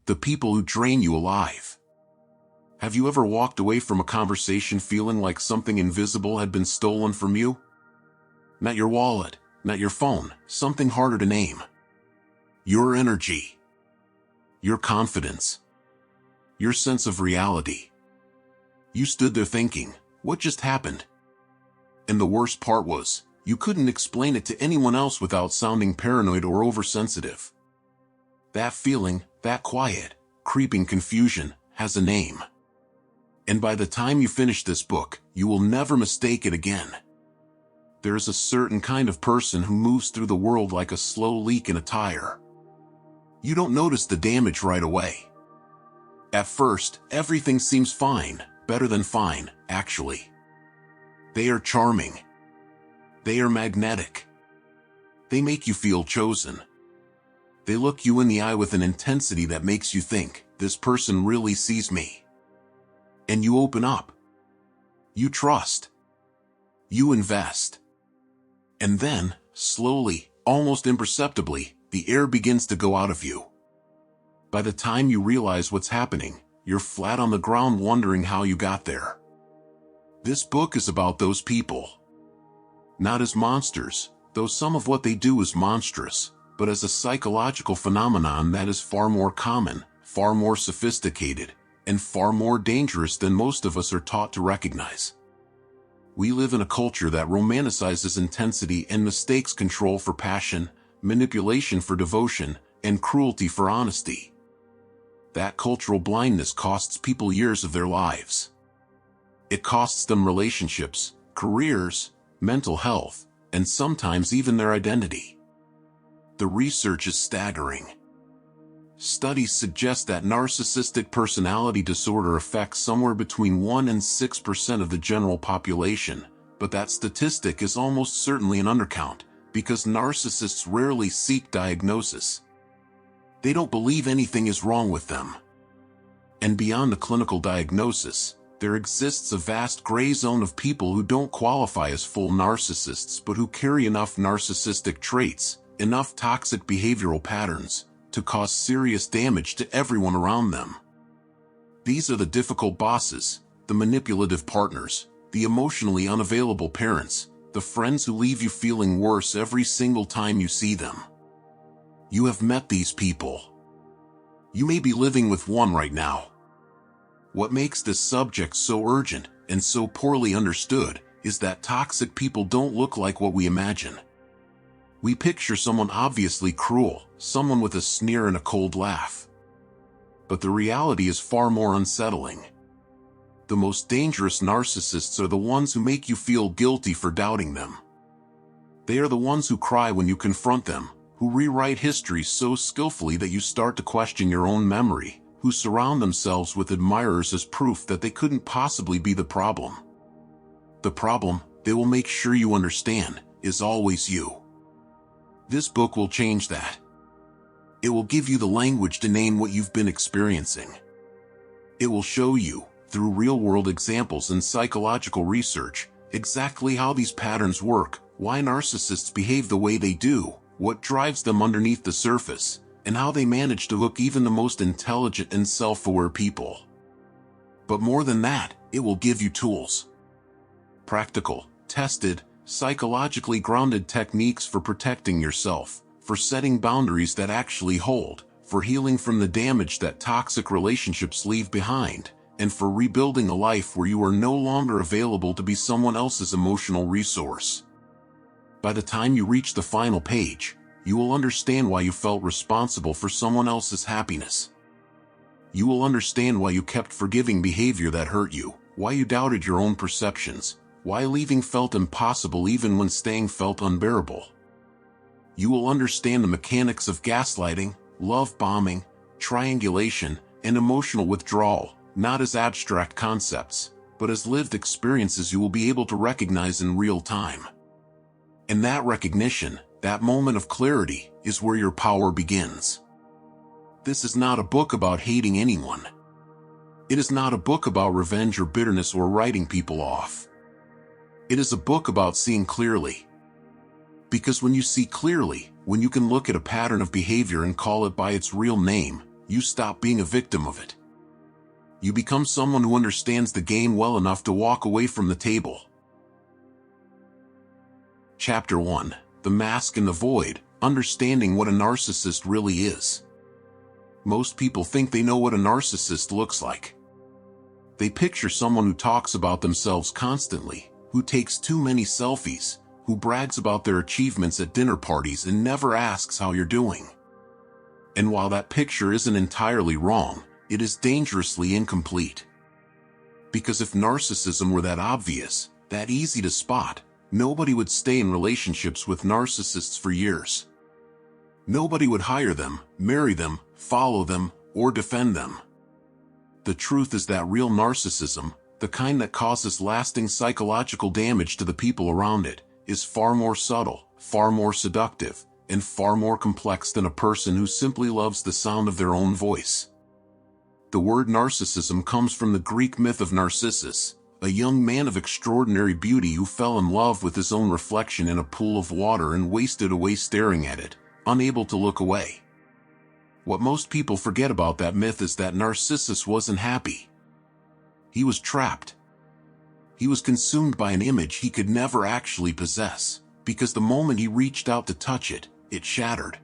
The people who drain you alive. Have you ever walked away from a conversation feeling like something invisible had been stolen from you? Not your wallet, not your phone, something harder to name. Your energy. Your confidence. Your sense of reality. You stood there thinking, what just happened? And the worst part was, you couldn't explain it to anyone else without sounding paranoid or oversensitive. That feeling, that quiet, creeping confusion, has a name. And by the time you finish this book, you will never mistake it again. There is a certain kind of person who moves through the world like a slow leak in a tire. You don't notice the damage right away. At first, everything seems fine, better than fine, actually. They are charming. They are magnetic. They make you feel chosen. They look you in the eye with an intensity that makes you think, this person really sees me. And you open up. You trust. You invest. And then, slowly, almost imperceptibly, the air begins to go out of you. By the time you realize what's happening, you're flat on the ground wondering how you got there. This book is about those people. Not as monsters, though some of what they do is monstrous, but as a psychological phenomenon that is far more common, far more sophisticated, and far more dangerous than most of us are taught to recognize. We live in a culture that romanticizes intensity and mistakes control for passion, manipulation for devotion, and cruelty for honesty. That cultural blindness costs people years of their lives. It costs them relationships, careers, mental health, and sometimes even their identity. The research is staggering. Studies suggest that narcissistic personality disorder affects somewhere between 1% and 6% of the general population, but that statistic is almost certainly an undercount, because narcissists rarely seek diagnosis. They don't believe anything is wrong with them. And beyond the clinical diagnosis, there exists a vast gray zone of people who don't qualify as full narcissists but who carry enough narcissistic traits, enough toxic behavioral patterns, to cause serious damage to everyone around them. These are the difficult bosses, the manipulative partners, the emotionally unavailable parents, the friends who leave you feeling worse every single time you see them. You have met these people. You may be living with one right now. What makes this subject so urgent and so poorly understood is that toxic people don't look like what we imagine. We picture someone obviously cruel, someone with a sneer and a cold laugh. But the reality is far more unsettling. The most dangerous narcissists are the ones who make you feel guilty for doubting them. They are the ones who cry when you confront them, who rewrite history so skillfully that you start to question your own memory, who surround themselves with admirers as proof that they couldn't possibly be the problem. The problem, they will make sure you understand, is always you. This book will change that. It will give you the language to name what you've been experiencing. It will show you, through real-world examples and psychological research, exactly how these patterns work, why narcissists behave the way they do, what drives them underneath the surface, and how they manage to hook even the most intelligent and self-aware people. But more than that, it will give you tools. Practical, tested, psychologically grounded techniques for protecting yourself, for setting boundaries that actually hold, for healing from the damage that toxic relationships leave behind, and for rebuilding a life where you are no longer available to be someone else's emotional resource. By the time you reach the final page, you will understand why you felt responsible for someone else's happiness. You will understand why you kept forgiving behavior that hurt you, why you doubted your own perceptions, why leaving felt impossible even when staying felt unbearable. You will understand the mechanics of gaslighting, love bombing, triangulation, and emotional withdrawal, not as abstract concepts, but as lived experiences you will be able to recognize in real time. And that recognition, that moment of clarity, is where your power begins. This is not a book about hating anyone. It is not a book about revenge or bitterness or writing people off. It is a book about seeing clearly. Because when you see clearly, when you can look at a pattern of behavior and call it by its real name, you stop being a victim of it. You become someone who understands the game well enough to walk away from the table. Chapter 1: The Mask and the Void, Understanding What a Narcissist Really Is. Most people think they know what a narcissist looks like. They picture someone who talks about themselves constantly, who takes too many selfies, who brags about their achievements at dinner parties and never asks how you're doing. And while that picture isn't entirely wrong, it is dangerously incomplete. Because if narcissism were that obvious, that easy to spot, nobody would stay in relationships with narcissists for years. Nobody would hire them, marry them, follow them, or defend them. The truth is that real narcissism, the kind that causes lasting psychological damage to the people around it, is far more subtle, far more seductive, and far more complex than a person who simply loves the sound of their own voice. The word narcissism comes from the Greek myth of Narcissus, a young man of extraordinary beauty who fell in love with his own reflection in a pool of water and wasted away staring at it, unable to look away. What most people forget about that myth is that Narcissus wasn't happy. He was trapped. He was consumed by an image he could never actually possess, because the moment he reached out to touch it, it shattered.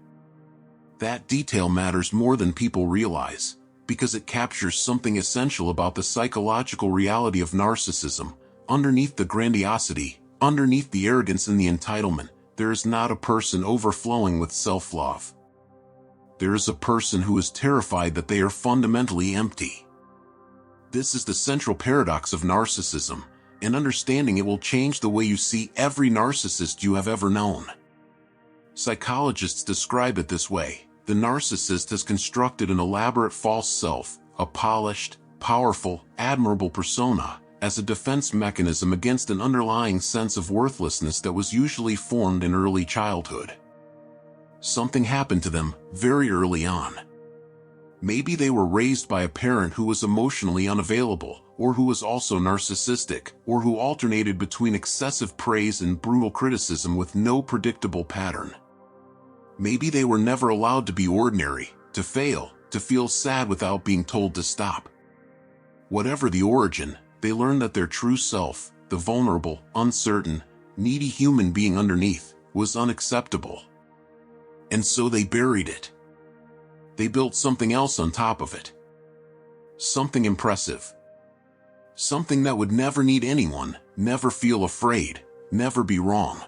That detail matters more than people realize, because it captures something essential about the psychological reality of narcissism. Underneath the grandiosity, underneath the arrogance and the entitlement, there is not a person overflowing with self-love. There is a person who is terrified that they are fundamentally empty. This is the central paradox of narcissism, and understanding it will change the way you see every narcissist you have ever known. Psychologists describe it this way: the narcissist has constructed an elaborate false self, a polished, powerful, admirable persona, as a defense mechanism against an underlying sense of worthlessness that was usually formed in early childhood. Something happened to them very early on. Maybe they were raised by a parent who was emotionally unavailable, or who was also narcissistic, or who alternated between excessive praise and brutal criticism with no predictable pattern. Maybe they were never allowed to be ordinary, to fail, to feel sad without being told to stop. Whatever the origin, they learned that their true self, the vulnerable, uncertain, needy human being underneath, was unacceptable. And so they buried it. They built something else on top of it. Something impressive. Something that would never need anyone, never feel afraid, never be wrong.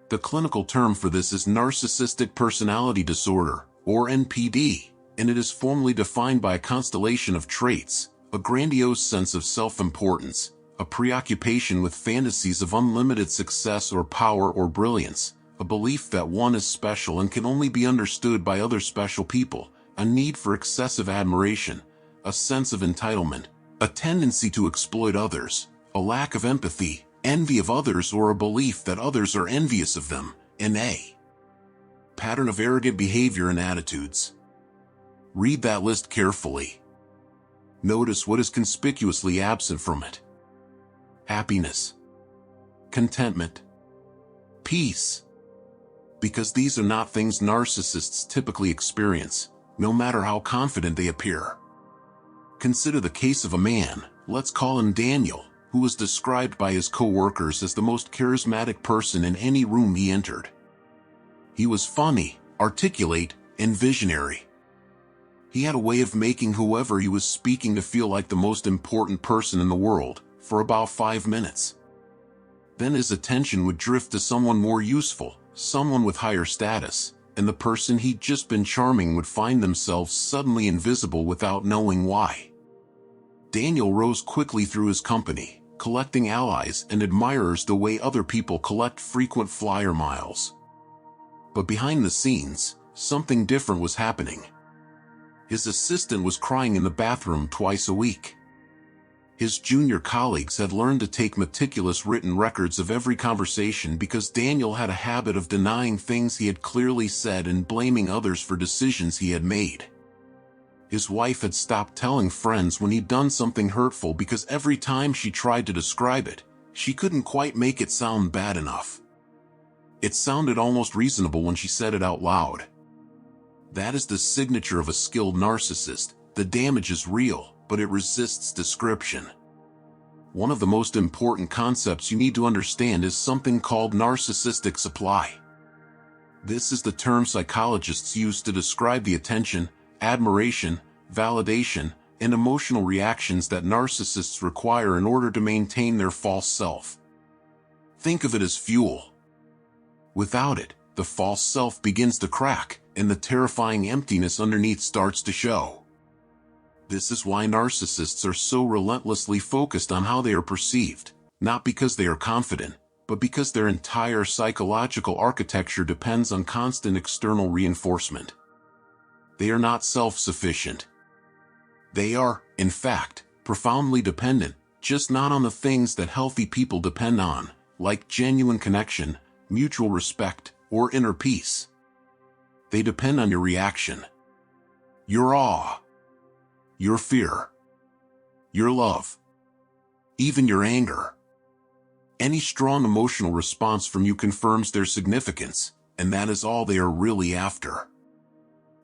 The clinical term for this is narcissistic personality disorder, or NPD, and it is formally defined by a constellation of traits: a grandiose sense of self-importance, a preoccupation with fantasies of unlimited success or power or brilliance, a belief that one is special and can only be understood by other special people, a need for excessive admiration, a sense of entitlement, a tendency to exploit others, a lack of empathy, envy of others, or a belief that others are envious of them, and a pattern of arrogant behavior and attitudes. Read that list carefully. Notice what is conspicuously absent from it. Happiness, contentment, peace. Because these are not things narcissists typically experience, no matter how confident they appear. Consider the case of a man, let's call him Daniel, who was described by his co-workers as the most charismatic person in any room he entered. He was funny, articulate, and visionary. He had a way of making whoever he was speaking to feel like the most important person in the world, for about 5 minutes. Then his attention would drift to someone more useful, someone with higher status, and the person he'd just been charming would find themselves suddenly invisible without knowing why. Daniel rose quickly through his company, collecting allies and admirers the way other people collect frequent flyer miles. But behind the scenes, something different was happening. His assistant was crying in the bathroom twice a week. His junior colleagues had learned to take meticulous written records of every conversation because Daniel had a habit of denying things he had clearly said and blaming others for decisions he had made. His wife had stopped telling friends when he'd done something hurtful because every time she tried to describe it, she couldn't quite make it sound bad enough. It sounded almost reasonable when she said it out loud. That is the signature of a skilled narcissist. The damage is real, but it resists description. One of the most important concepts you need to understand is something called narcissistic supply. This is the term psychologists use to describe the attention, admiration, validation, and emotional reactions that narcissists require in order to maintain their false self. Think of it as fuel. Without it, the false self begins to crack, and the terrifying emptiness underneath starts to show. This is why narcissists are so relentlessly focused on how they are perceived, not because they are confident, but because their entire psychological architecture depends on constant external reinforcement. They are not self-sufficient. They are, in fact, profoundly dependent, just not on the things that healthy people depend on, like genuine connection, mutual respect, or inner peace. They depend on your reaction. Your awe. Your fear. Your love. Even your anger. Any strong emotional response from you confirms their significance, and that is all they are really after.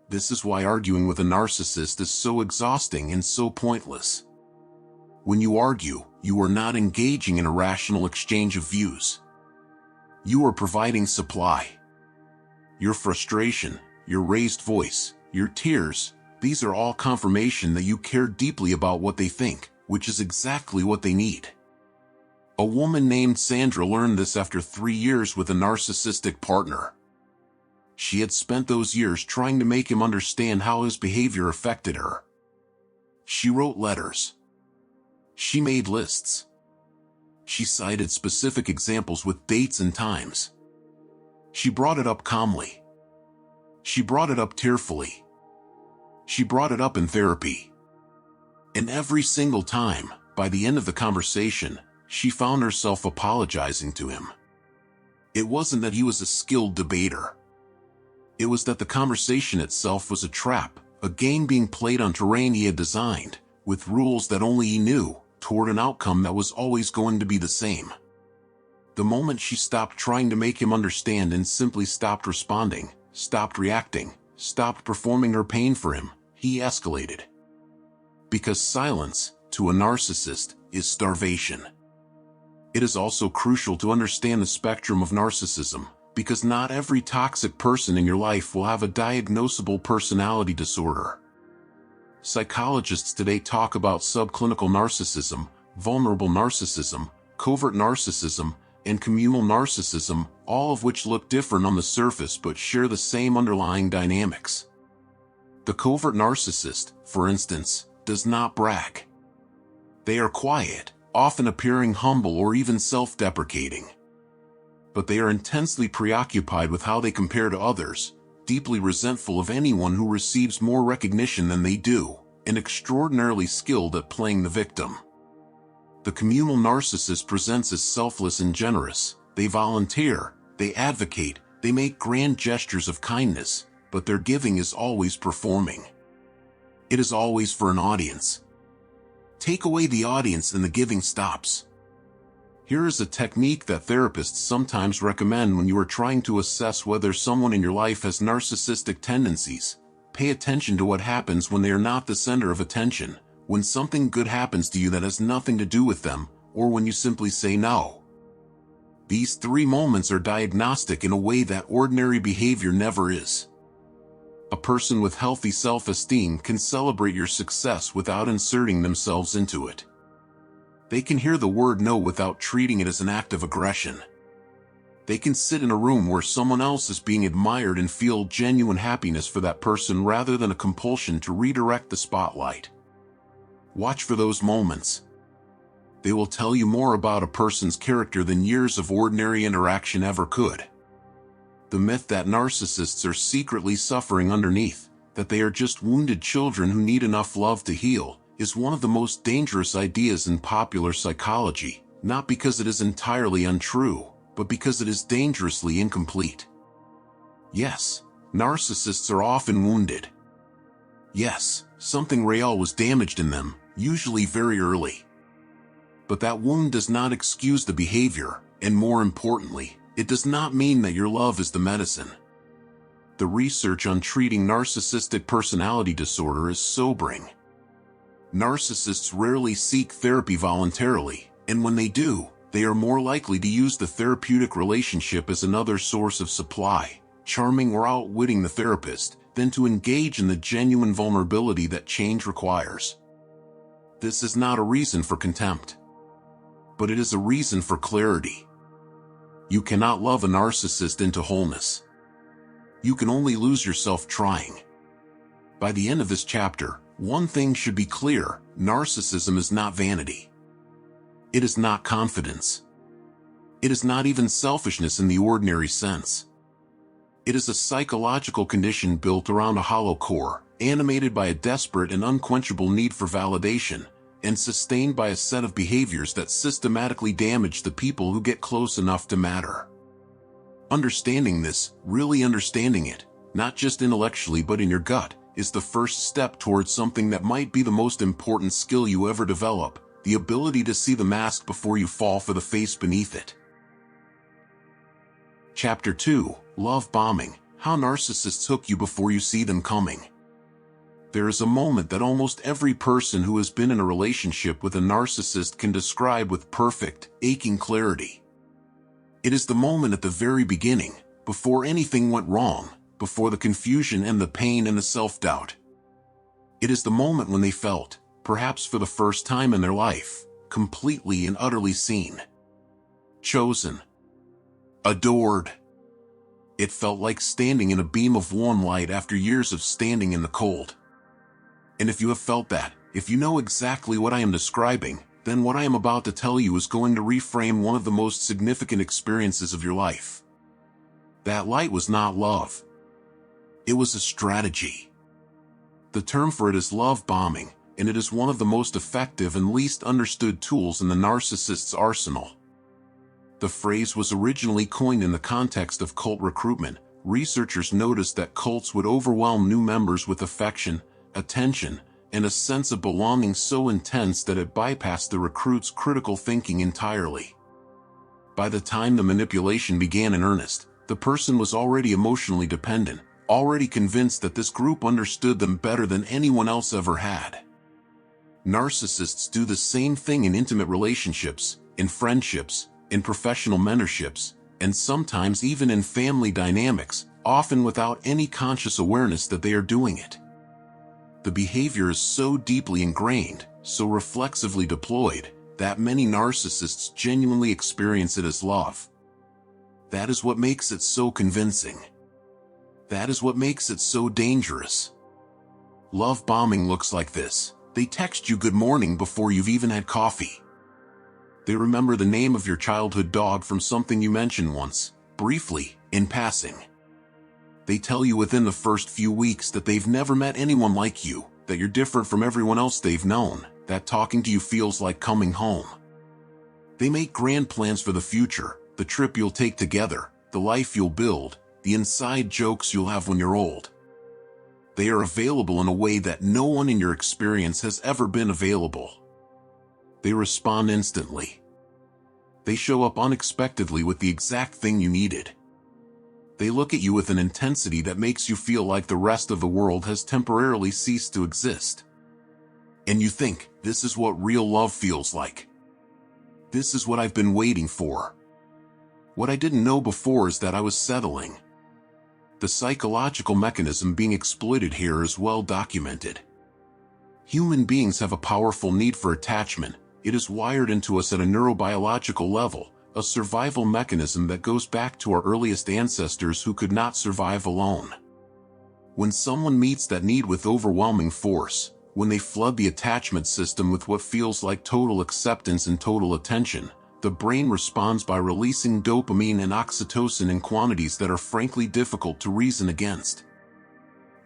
This is why arguing with a narcissist is so exhausting and so pointless. When you argue, you are not engaging in a rational exchange of views. You are providing supply. Your frustration, your raised voice, your tears, these are all confirmation that you care deeply about what they think, which is exactly what they need. A woman named Sandra learned this after 3 years with a narcissistic partner. She had spent those years trying to make him understand how his behavior affected her. She wrote letters. She made lists. She cited specific examples with dates and times. She brought it up calmly. She brought it up tearfully. She brought it up in therapy. And every single time, by the end of the conversation, she found herself apologizing to him. It wasn't that he was a skilled debater. It was that the conversation itself was a trap, a game being played on terrain he had designed, with rules that only he knew, toward an outcome that was always going to be the same. The moment she stopped trying to make him understand and simply stopped responding, stopped reacting, stopped performing her pain for him, he escalated. Because silence, to a narcissist, is starvation. It is also crucial to understand the spectrum of narcissism, because not every toxic person in your life will have a diagnosable personality disorder. Psychologists today talk about subclinical narcissism, vulnerable narcissism, covert narcissism, and communal narcissism, all of which look different on the surface but share the same underlying dynamics. The covert narcissist, for instance, does not brag. They are quiet, often appearing humble or even self-deprecating. But they are intensely preoccupied with how they compare to others, deeply resentful of anyone who receives more recognition than they do, and extraordinarily skilled at playing the victim. The communal narcissist presents as selfless and generous. They volunteer, they advocate, they make grand gestures of kindness, but their giving is always performing. It is always for an audience. Take away the audience and the giving stops. Here is a technique that therapists sometimes recommend when you are trying to assess whether someone in your life has narcissistic tendencies. Pay attention to what happens when they are not the center of attention, when something good happens to you that has nothing to do with them, or when you simply say no. These 3 moments are diagnostic in a way that ordinary behavior never is. A person with healthy self-esteem can celebrate your success without inserting themselves into it. They can hear the word no without treating it as an act of aggression. They can sit in a room where someone else is being admired and feel genuine happiness for that person rather than a compulsion to redirect the spotlight. Watch for those moments. They will tell you more about a person's character than years of ordinary interaction ever could. The myth that narcissists are secretly suffering underneath, that they are just wounded children who need enough love to heal, is one of the most dangerous ideas in popular psychology, not because it is entirely untrue, but because it is dangerously incomplete. Yes, narcissists are often wounded. Yes, something real was damaged in them, usually very early. But that wound does not excuse the behavior, and more importantly, it does not mean that your love is the medicine. the research on treating narcissistic personality disorder is sobering. Narcissists rarely seek therapy voluntarily, and when they do, they are more likely to use the therapeutic relationship as another source of supply, charming or outwitting the therapist, than to engage in the genuine vulnerability that change requires. This is not a reason for contempt, but it is a reason for clarity. You cannot love a narcissist into wholeness. You can only lose yourself trying. By the end of this chapter, one thing should be clear: narcissism is not vanity. It is not confidence. It is not even selfishness in the ordinary sense. It is a psychological condition built around a hollow core, animated by a desperate and unquenchable need for validation, and sustained by a set of behaviors that systematically damage the people who get close enough to matter. Understanding this, really understanding it, not just intellectually but in your gut, is the first step towards something that might be the most important skill you ever develop: the ability to see the mask before you fall for the face beneath it. Chapter 2: Love Bombing: How Narcissists Hook You Before You See Them Coming. There is a moment that almost every person who has been in a relationship with a narcissist can describe with perfect, aching clarity. It is the moment at the very beginning, before anything went wrong, before the confusion and the pain and the self-doubt. It is the moment when they felt, perhaps for the first time in their life, completely and utterly seen, chosen, adored. It felt like standing in a beam of warm light after years of standing in the cold. And if you have felt that, if you know exactly what I am describing, then what I am about to tell you is going to reframe one of the most significant experiences of your life. That light was not love. It was a strategy. The term for it is love bombing, and it is one of the most effective and least understood tools in the narcissist's arsenal. The phrase was originally coined in the context of cult recruitment. Researchers noticed that cults would overwhelm new members with affection, attention, and a sense of belonging so intense that it bypassed the recruit's critical thinking entirely. By the time the manipulation began in earnest, the person was already emotionally dependent, already convinced that this group understood them better than anyone else ever had. Narcissists do the same thing in intimate relationships, in friendships, in professional mentorships, and sometimes even in family dynamics, often without any conscious awareness that they are doing it. The behavior is so deeply ingrained, so reflexively deployed, that many narcissists genuinely experience it as love. That is what makes it so convincing. That is what makes it so dangerous. Love bombing looks like this: they text you good morning before you've even had coffee. They remember the name of your childhood dog from something you mentioned once, briefly, in passing. They tell you within the first few weeks that they've never met anyone like you, that you're different from everyone else they've known, that talking to you feels like coming home. They make grand plans for the future: the trip you'll take together, the life you'll build, the inside jokes you'll have when you're old. They are available in a way that no one in your experience has ever been available. They respond instantly. They show up unexpectedly with the exact thing you needed. They look at you with an intensity that makes you feel like the rest of the world has temporarily ceased to exist. And you think, this is what real love feels like. This is what I've been waiting for. What I didn't know before is that I was settling. The psychological mechanism being exploited here is well documented. Human beings have a powerful need for attachment. It is wired into us at a neurobiological level, a survival mechanism that goes back to our earliest ancestors who could not survive alone. When someone meets that need with overwhelming force, when they flood the attachment system with what feels like total acceptance and total attention, the brain responds by releasing dopamine and oxytocin in quantities that are frankly difficult to reason against.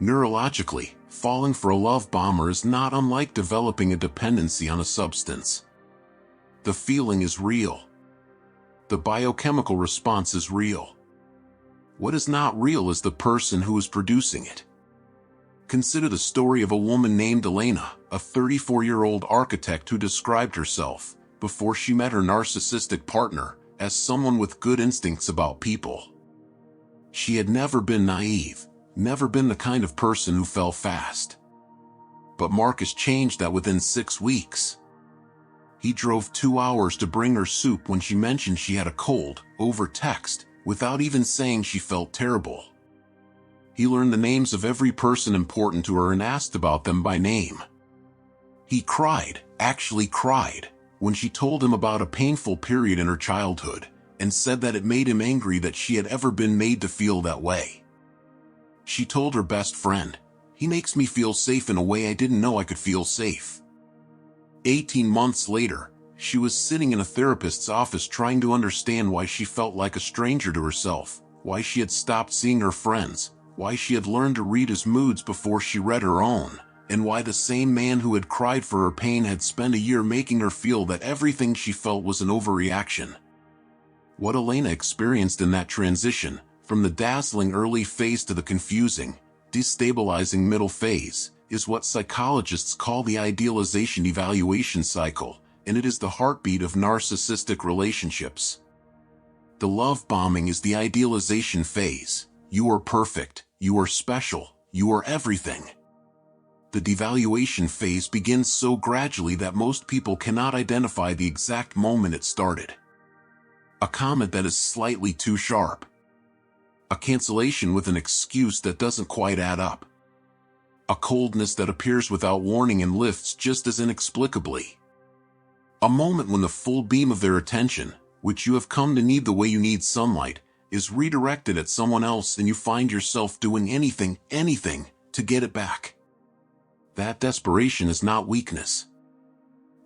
Neurologically, falling for a love bomber is not unlike developing a dependency on a substance. The feeling is real. The biochemical response is real. What is not real is the person who is producing it. Consider the story of a woman named Elena, a 34-year-old architect who described herself, before she met her narcissistic partner, as someone with good instincts about people. She had never been naive, Never been the kind of person who fell fast. But Marcus changed that within 6 weeks. He drove 2 hours to bring her soup when she mentioned she had a cold, over text, without even saying she felt terrible. He learned the names of every person important to her and asked about them by name. He cried, actually cried, when she told him about a painful period in her childhood, and said that it made him angry that she had ever been made to feel that way. She told her best friend, "He makes me feel safe in a way I didn't know I could feel safe." 18 months later, she was sitting in a therapist's office trying to understand why she felt like a stranger to herself, why she had stopped seeing her friends, why she had learned to read his moods before she read her own, and why the same man who had cried for her pain had spent a year making her feel that everything she felt was an overreaction. What Elena experienced in that transition, from the dazzling early phase to the confusing, destabilizing middle phase, is what psychologists call the idealization evaluation cycle, and it is the heartbeat of narcissistic relationships. The love bombing is the idealization phase. You are perfect, you are special, you are everything. The devaluation phase begins so gradually that most people cannot identify the exact moment it started. A comment that is slightly too sharp. A cancellation with an excuse that doesn't quite add up. A coldness that appears without warning and lifts just as inexplicably. A moment when the full beam of their attention, which you have come to need the way you need sunlight, is redirected at someone else and you find yourself doing anything, to get it back. That desperation is not weakness.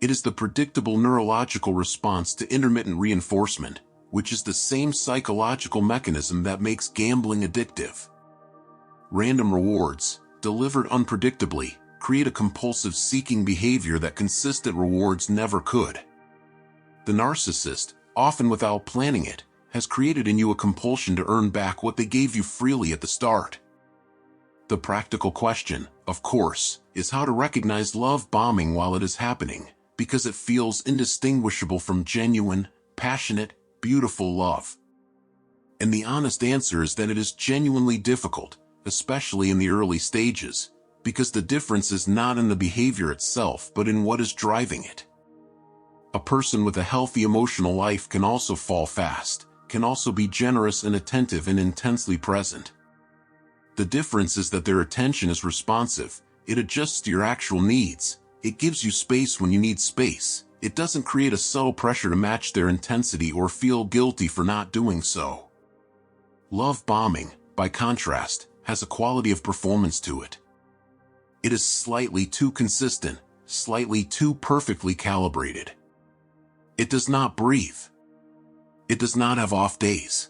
It is the predictable neurological response to intermittent reinforcement, which is the same psychological mechanism that makes gambling addictive. Random rewards, delivered unpredictably, create a compulsive seeking behavior that consistent rewards never could. The narcissist, often without planning it, has created in you a compulsion to earn back what they gave you freely at the start. The practical question, of course, is how to recognize love bombing while it is happening, because it feels indistinguishable from genuine, passionate, beautiful love. And the honest answer is that it is genuinely difficult, especially in the early stages, because the difference is not in the behavior itself but in what is driving it. A person with a healthy emotional life can also fall fast, can also be generous and attentive and intensely present. The difference is that their attention is responsive, it adjusts to your actual needs, it gives you space when you need space. It doesn't create a subtle pressure to match their intensity or feel guilty for not doing so. Love bombing, by contrast, has a quality of performance to it. It is slightly too consistent, slightly too perfectly calibrated. It does not breathe. It does not have off days.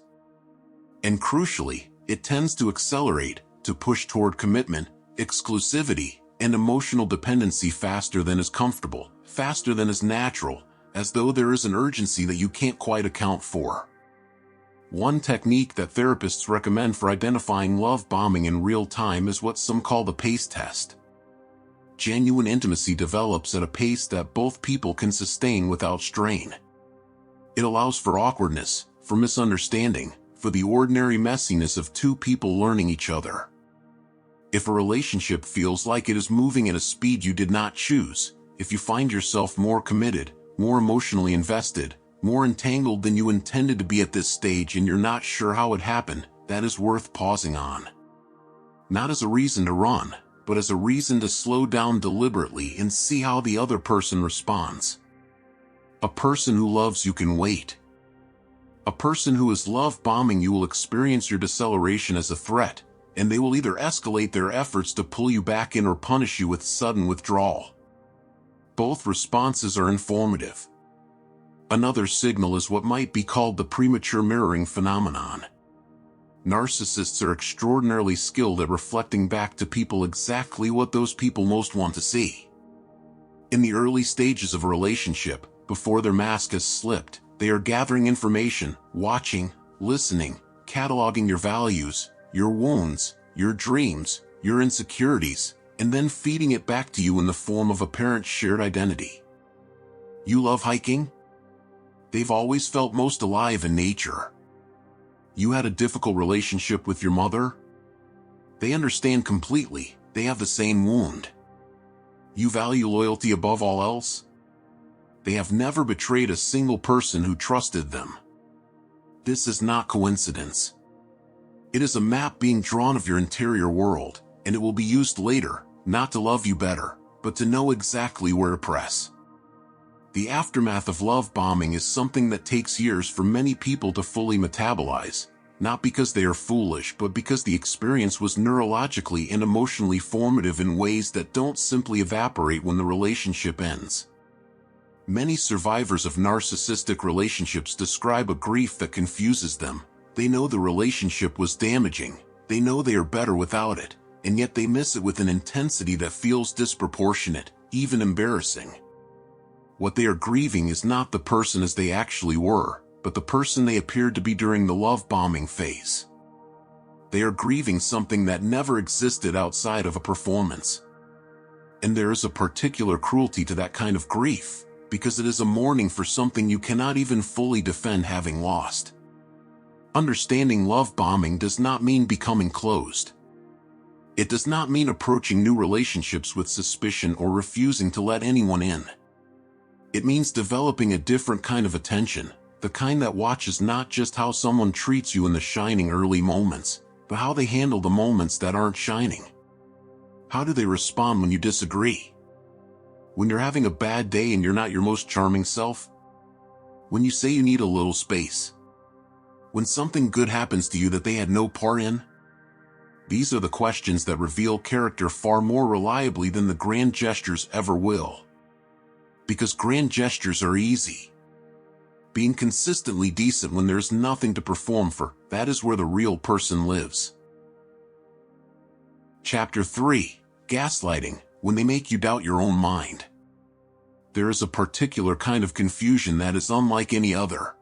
And crucially, it tends to accelerate, to push toward commitment, exclusivity, and emotional dependency faster than is comfortable, faster than is natural, as though there is an urgency that you can't quite account for. One technique that therapists recommend for identifying love bombing in real time is what some call the pace test. Genuine intimacy develops at a pace that both people can sustain without strain. It allows for awkwardness, for misunderstanding, for the ordinary messiness of two people learning each other. If a relationship feels like it is moving at a speed you did not choose, if you find yourself more committed, more emotionally invested, more entangled than you intended to be at this stage and you're not sure how it happened, that is worth pausing on. Not as a reason to run, but as a reason to slow down deliberately and see how the other person responds. A person who loves you can wait. A person who is love bombing you will experience your deceleration as a threat, and they will either escalate their efforts to pull you back in or punish you with sudden withdrawal. Both responses are informative. Another signal is what might be called the premature mirroring phenomenon. Narcissists are extraordinarily skilled at reflecting back to people exactly what those people most want to see. In the early stages of a relationship, before their mask has slipped, they are gathering information, watching, listening, cataloging your values, your wounds, your dreams, your insecurities, and then feeding it back to you in the form of apparent shared identity. You love hiking? They've always felt most alive in nature. You had a difficult relationship with your mother? They understand completely, they have the same wound. You value loyalty above all else? They have never betrayed a single person who trusted them. This is not coincidence. It is a map being drawn of your interior world, and it will be used later, not to love you better, but to know exactly where to press. The aftermath of love bombing is something that takes years for many people to fully metabolize, not because they are foolish but because the experience was neurologically and emotionally formative in ways that don't simply evaporate when the relationship ends. Many survivors of narcissistic relationships describe a grief that confuses them. They know the relationship was damaging, they know they are better without it, and yet they miss it with an intensity that feels disproportionate, even embarrassing. What they are grieving is not the person as they actually were, but the person they appeared to be during the love bombing phase. They are grieving something that never existed outside of a performance. And there is a particular cruelty to that kind of grief, because it is a mourning for something you cannot even fully defend having lost. Understanding love bombing does not mean becoming closed. It does not mean approaching new relationships with suspicion or refusing to let anyone in. It means developing a different kind of attention, the kind that watches not just how someone treats you in the shining early moments, but how they handle the moments that aren't shining. How do they respond when you disagree? When you're having a bad day and you're not your most charming self? When you say you need a little space? When something good happens to you that they had no part in? These are the questions that reveal character far more reliably than the grand gestures ever will. Because grand gestures are easy. Being consistently decent when there's nothing to perform for, that is where the real person lives. Chapter 3. Gaslighting, when they make you doubt your own mind. There is a particular kind of confusion that is unlike any other.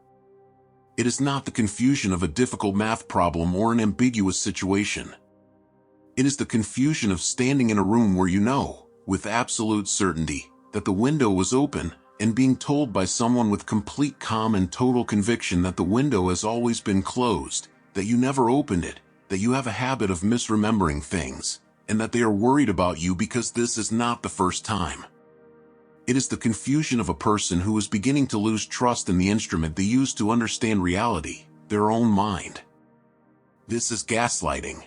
It is not the confusion of a difficult math problem or an ambiguous situation. It is the confusion of standing in a room where you know, with absolute certainty, that the window was open, and being told by someone with complete calm and total conviction that the window has always been closed, that you never opened it, that you have a habit of misremembering things, and that they are worried about you because this is not the first time. It is the confusion of a person who is beginning to lose trust in the instrument they use to understand reality, their own mind. This is gaslighting.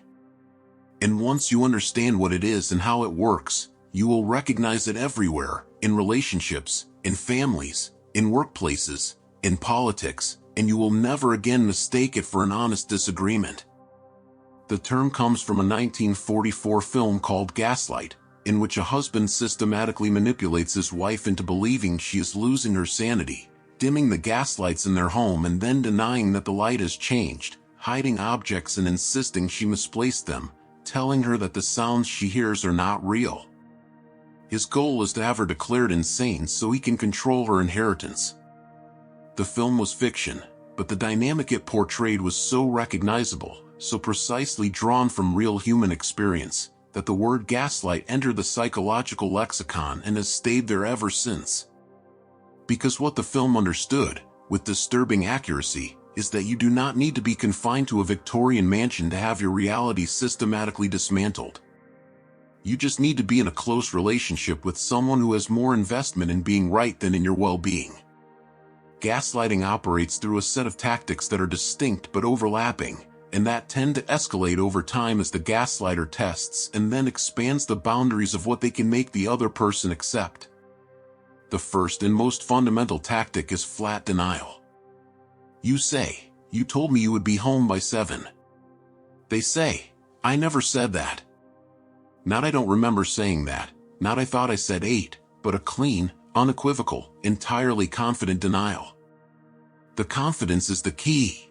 And once you understand what it is and how it works, you will recognize it everywhere, in relationships, in families, in workplaces, in politics, and you will never again mistake it for an honest disagreement. The term comes from a 1944 film called Gaslight, in which a husband systematically manipulates his wife into believing she is losing her sanity, dimming the gaslights in their home and then denying that the light has changed, hiding objects and insisting she misplaced them, telling her that the sounds she hears are not real. His goal is to have her declared insane so he can control her inheritance. The film was fiction, but the dynamic it portrayed was so recognizable, so precisely drawn from real human experience, that the word gaslight entered the psychological lexicon and has stayed there ever since. Because what the film understood, with disturbing accuracy, is that you do not need to be confined to a Victorian mansion to have your reality systematically dismantled. You just need to be in a close relationship with someone who has more investment in being right than in your well-being. Gaslighting operates through a set of tactics that are distinct but overlapping, and that tend to escalate over time as the gaslighter tests and then expands the boundaries of what they can make the other person accept. The first and most fundamental tactic is flat denial. You say, "You told me you would be home by 7. They say, "I never said that." Not "I don't remember saying that," not "I thought I said 8, but a clean, unequivocal, entirely confident denial. The confidence is the key.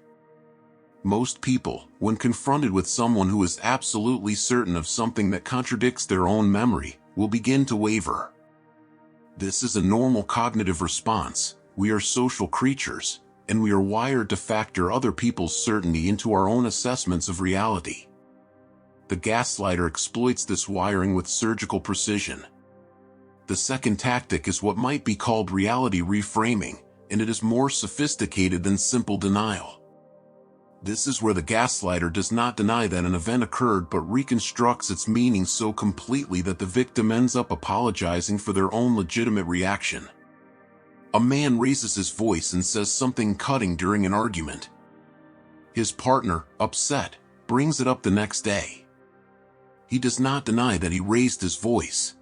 Most people, when confronted with someone who is absolutely certain of something that contradicts their own memory, will begin to waver. This is a normal cognitive response. We are social creatures, and we are wired to factor other people's certainty into our own assessments of reality. The gaslighter exploits this wiring with surgical precision. The second tactic is what might be called reality reframing, and it is more sophisticated than simple denial. This is where the gaslighter does not deny that an event occurred but reconstructs its meaning so completely that the victim ends up apologizing for their own legitimate reaction. A man raises his voice and says something cutting during an argument. His partner, upset, brings it up the next day. He does not deny that he raised his voice.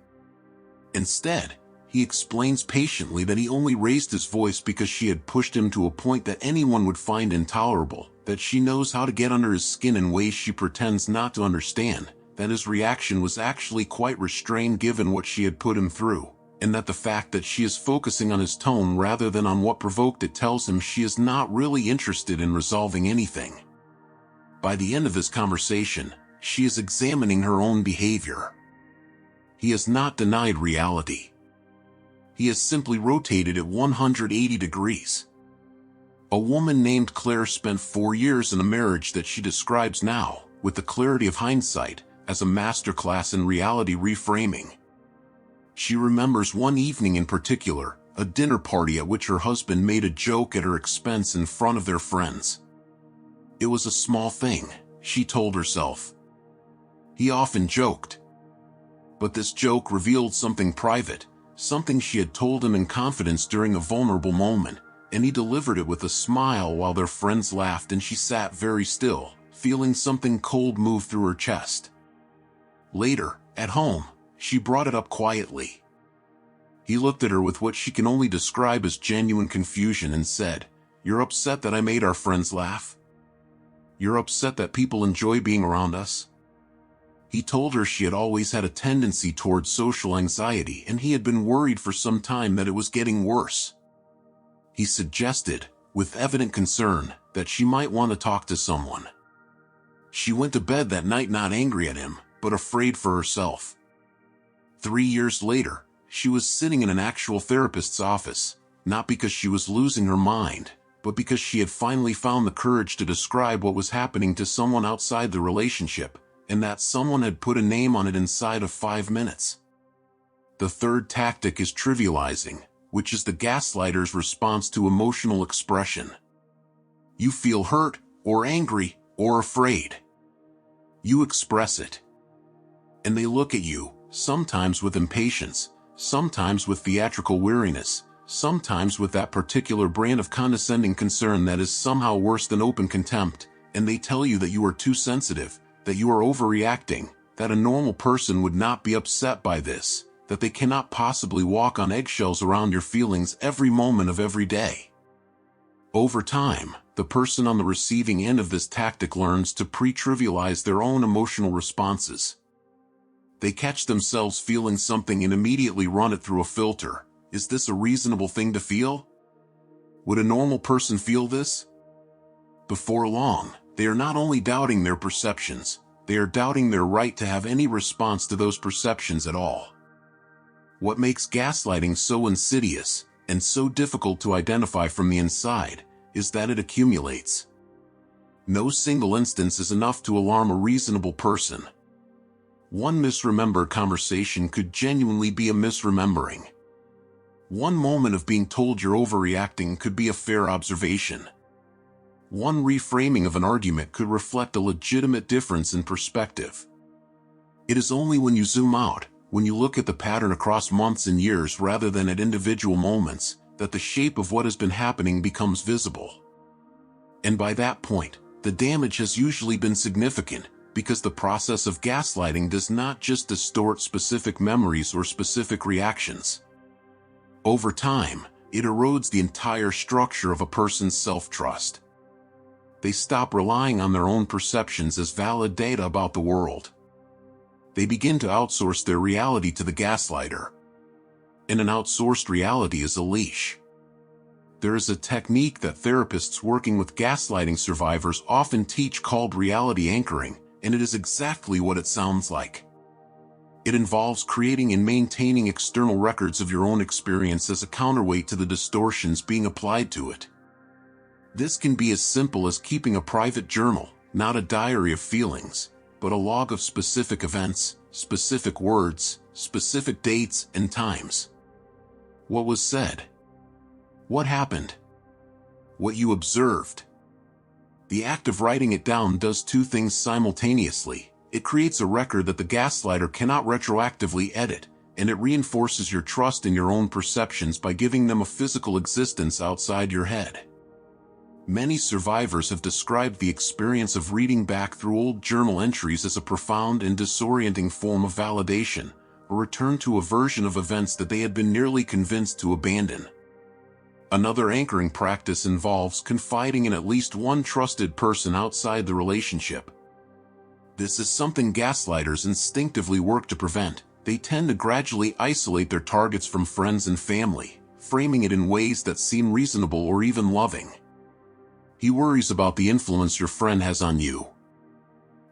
Instead, he explains patiently that he only raised his voice because she had pushed him to a point that anyone would find intolerable, that she knows how to get under his skin in ways she pretends not to understand, that his reaction was actually quite restrained given what she had put him through, and that the fact that she is focusing on his tone rather than on what provoked it tells him she is not really interested in resolving anything. By the end of this conversation, she is examining her own behavior. He has not denied reality. He has simply rotated it 180 degrees. A woman named Claire spent 4 years in a marriage that she describes now, with the clarity of hindsight, as a masterclass in reality reframing. She remembers one evening in particular, a dinner party at which her husband made a joke at her expense in front of their friends. It was a small thing, she told herself. He often joked. But this joke revealed something private, something she had told him in confidence during a vulnerable moment, and he delivered it with a smile while their friends laughed and she sat very still, feeling something cold move through her chest. Later, at home, she brought it up quietly. He looked at her with what she can only describe as genuine confusion and said, "You're upset that I made our friends laugh? You're upset that people enjoy being around us?" He told her she had always had a tendency towards social anxiety and he had been worried for some time that it was getting worse. He suggested, with evident concern, that she might want to talk to someone. She went to bed that night not angry at him, but afraid for herself. 3 years later, she was sitting in an actual therapist's office, not because she was losing her mind, but because she had finally found the courage to describe what was happening to someone outside the relationship, and that someone had put a name on it inside of 5 minutes. The third tactic is trivializing, which is the gaslighter's response to emotional expression. You feel hurt, or angry, or afraid. You express it. And they look at you, sometimes with impatience, sometimes with theatrical weariness, sometimes with that particular brand of condescending concern that is somehow worse than open contempt, and they tell you that you are too sensitive, that you are overreacting, that a normal person would not be upset by this, that they cannot possibly walk on eggshells around your feelings every moment of every day. Over time, the person on the receiving end of this tactic learns to pre-trivialize their own emotional responses. They catch themselves feeling something and immediately run it through a filter. Is this a reasonable thing to feel? Would a normal person feel this? Before long, they are not only doubting their perceptions, they are doubting their right to have any response to those perceptions at all. What makes gaslighting so insidious, and so difficult to identify from the inside, is that it accumulates. No single instance is enough to alarm a reasonable person. One misremembered conversation could genuinely be a misremembering. One moment of being told you're overreacting could be a fair observation. One reframing of an argument could reflect a legitimate difference in perspective. It is only when you zoom out, when you look at the pattern across months and years rather than at individual moments, that the shape of what has been happening becomes visible. And by that point, the damage has usually been significant, because the process of gaslighting does not just distort specific memories or specific reactions. Over time, it erodes the entire structure of a person's self-trust. They stop relying on their own perceptions as valid data about the world. They begin to outsource their reality to the gaslighter. And an outsourced reality is a leash. There is a technique that therapists working with gaslighting survivors often teach called reality anchoring, and it is exactly what it sounds like. It involves creating and maintaining external records of your own experience as a counterweight to the distortions being applied to it. This can be as simple as keeping a private journal, not a diary of feelings, but a log of specific events, specific words, specific dates and times. What was said? What happened? What you observed? The act of writing it down does two things simultaneously. It creates a record that the gaslighter cannot retroactively edit, and it reinforces your trust in your own perceptions by giving them a physical existence outside your head. Many survivors have described the experience of reading back through old journal entries as a profound and disorienting form of validation, a return to a version of events that they had been nearly convinced to abandon. Another anchoring practice involves confiding in at least one trusted person outside the relationship. This is something gaslighters instinctively work to prevent. They tend to gradually isolate their targets from friends and family, framing it in ways that seem reasonable or even loving. He worries about the influence your friend has on you.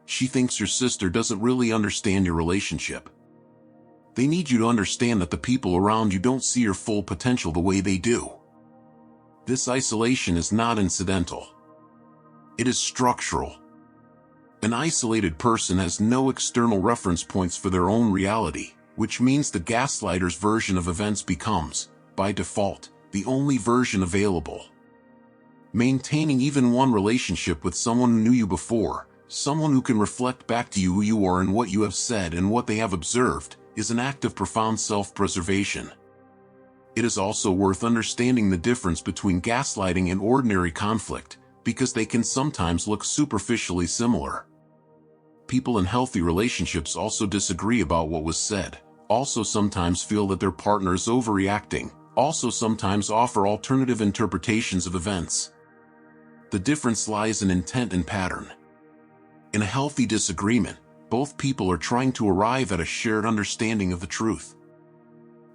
She thinks your sister doesn't really understand your relationship. They need you to understand that the people around you don't see your full potential the way they do. This isolation is not incidental. It is structural. An isolated person has no external reference points for their own reality, which means the gaslighter's version of events becomes, by default, the only version available. Maintaining even one relationship with someone who knew you before, someone who can reflect back to you who you are and what you have said and what they have observed, is an act of profound self-preservation. It is also worth understanding the difference between gaslighting and ordinary conflict, because they can sometimes look superficially similar. People in healthy relationships also disagree about what was said, also sometimes feel that their partner is overreacting, also sometimes offer alternative interpretations of events. The difference lies in intent and pattern. In a healthy disagreement, both people are trying to arrive at a shared understanding of the truth.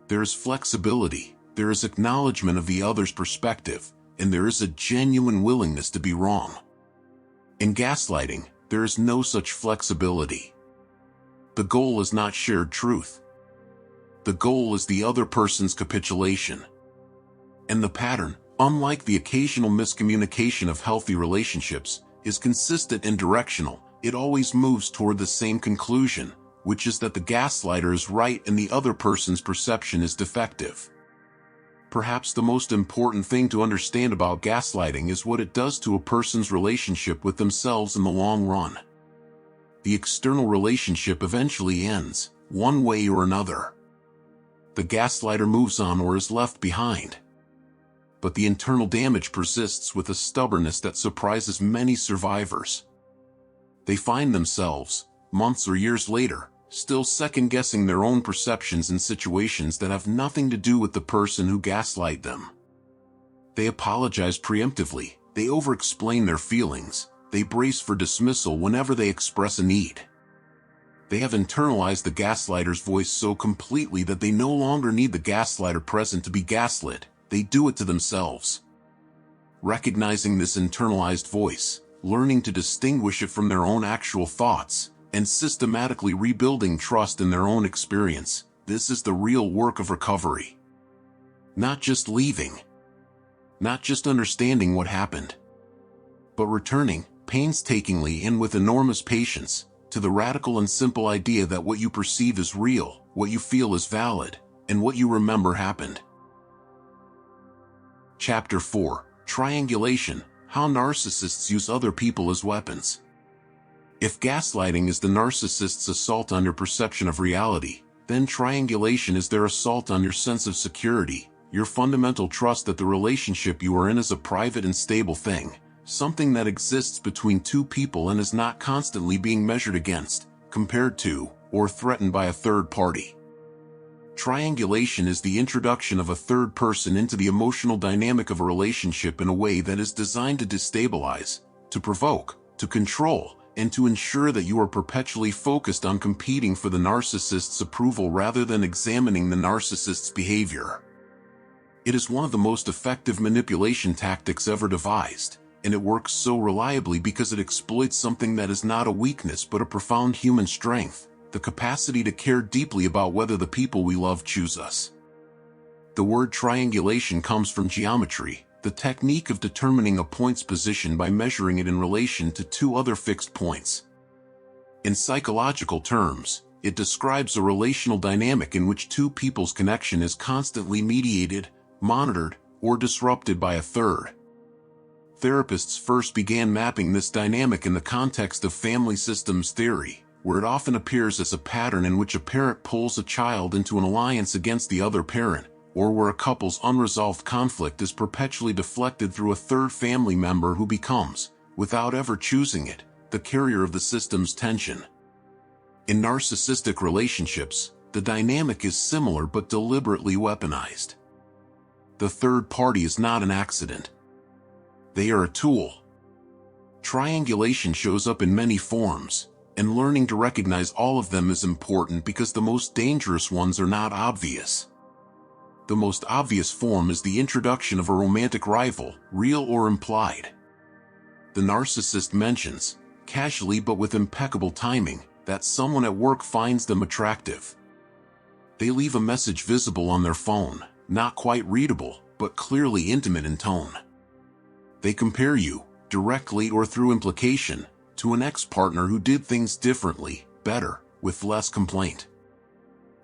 There is flexibility, there is acknowledgement of the other's perspective, and there is a genuine willingness to be wrong. In gaslighting, there is no such flexibility. The goal is not shared truth. The goal is the other person's capitulation. And the pattern, unlike the occasional miscommunication of healthy relationships, is consistent and directional. It always moves toward the same conclusion, which is that the gaslighter is right and the other person's perception is defective. Perhaps the most important thing to understand about gaslighting is what it does to a person's relationship with themselves in the long run. The external relationship eventually ends, one way or another. The gaslighter moves on or is left behind. But the internal damage persists with a stubbornness that surprises many survivors. They find themselves, months or years later, still second-guessing their own perceptions in situations that have nothing to do with the person who gaslight them. They apologize preemptively, they over-explain their feelings, they brace for dismissal whenever they express a need. They have internalized the gaslighter's voice so completely that they no longer need the gaslighter present to be gaslit, they do it to themselves. Recognizing this internalized voice, learning to distinguish it from their own actual thoughts, and systematically rebuilding trust in their own experience, this is the real work of recovery. Not just leaving. Not just understanding what happened. But returning, painstakingly and with enormous patience, to the radical and simple idea that what you perceive is real, what you feel is valid, and what you remember happened. Chapter 4, Triangulation, How Narcissists Use Other People as Weapons. If gaslighting is the narcissist's assault on your perception of reality, then triangulation is their assault on your sense of security, your fundamental trust that the relationship you are in is a private and stable thing, something that exists between two people and is not constantly being measured against, compared to, or threatened by a third party. Triangulation is the introduction of a third person into the emotional dynamic of a relationship in a way that is designed to destabilize, to provoke, to control, and to ensure that you are perpetually focused on competing for the narcissist's approval rather than examining the narcissist's behavior. It is one of the most effective manipulation tactics ever devised, and it works so reliably because it exploits something that is not a weakness but a profound human strength, the capacity to care deeply about whether the people we love choose us. The word triangulation comes from geometry, the technique of determining a point's position by measuring it in relation to two other fixed points. In psychological terms, it describes a relational dynamic in which two people's connection is constantly mediated, monitored, or disrupted by a third. therapists first began mapping this dynamic in the context of family systems theory, where it often appears as a pattern in which a parent pulls a child into an alliance against the other parent, or where a couple's unresolved conflict is perpetually deflected through a third family member who becomes, without ever choosing it, the carrier of the system's tension. In narcissistic relationships, the dynamic is similar but deliberately weaponized. The third party is not an accident. They are a tool. Triangulation shows up in many forms, and learning to recognize all of them is important because the most dangerous ones are not obvious. The most obvious form is the introduction of a romantic rival, real or implied. The narcissist mentions, casually but with impeccable timing, that someone at work finds them attractive. They leave a message visible on their phone, not quite readable, but clearly intimate in tone. They compare you, directly or through implication, to an ex-partner who did things differently, better, with less complaint.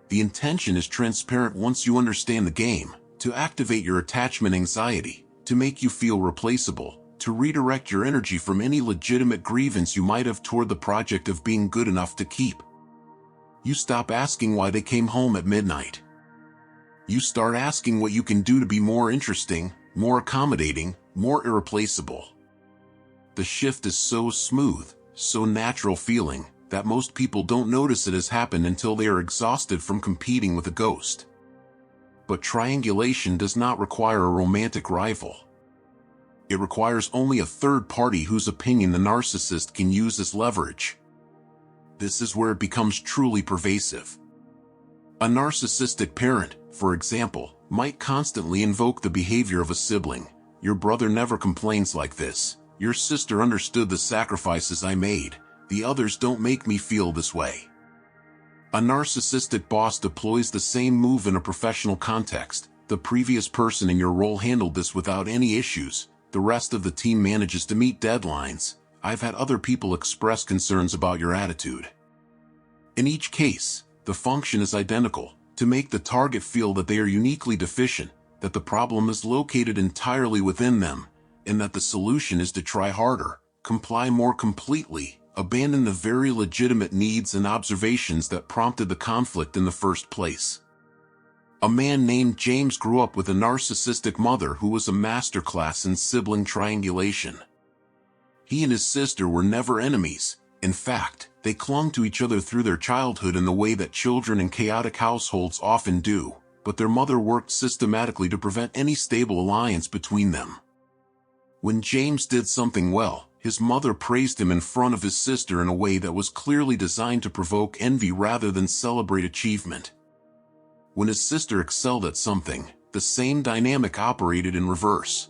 The intention is transparent once you understand the game, to activate your attachment anxiety, to make you feel replaceable, to redirect your energy from any legitimate grievance you might have toward the project of being good enough to keep. You stop asking why they came home at midnight. You start asking what you can do to be more interesting, more accommodating, more irreplaceable. The shift is so smooth, so natural feeling, that most people don't notice it has happened until they are exhausted from competing with a ghost. But triangulation does not require a romantic rival. It requires only a third party whose opinion the narcissist can use as leverage. This is where it becomes truly pervasive. A narcissistic parent, for example, might constantly invoke the behavior of a sibling. Your brother never complains like this. Your sister understood the sacrifices I made. The others don't make me feel this way. A narcissistic boss deploys the same move in a professional context. The previous person in your role handled this without any issues. The rest of the team manages to meet deadlines. I've had other people express concerns about your attitude. In each case, the function is identical, to make the target feel that they are uniquely deficient, that the problem is located entirely within them, and that the solution is to try harder, comply more completely, abandon the very legitimate needs and observations that prompted the conflict in the first place. A man named James grew up with a narcissistic mother who was a masterclass in sibling triangulation. He and his sister were never enemies. In fact, they clung to each other through their childhood in the way that children in chaotic households often do, but their mother worked systematically to prevent any stable alliance between them. When James did something well, his mother praised him in front of his sister in a way that was clearly designed to provoke envy rather than celebrate achievement. When his sister excelled at something, the same dynamic operated in reverse.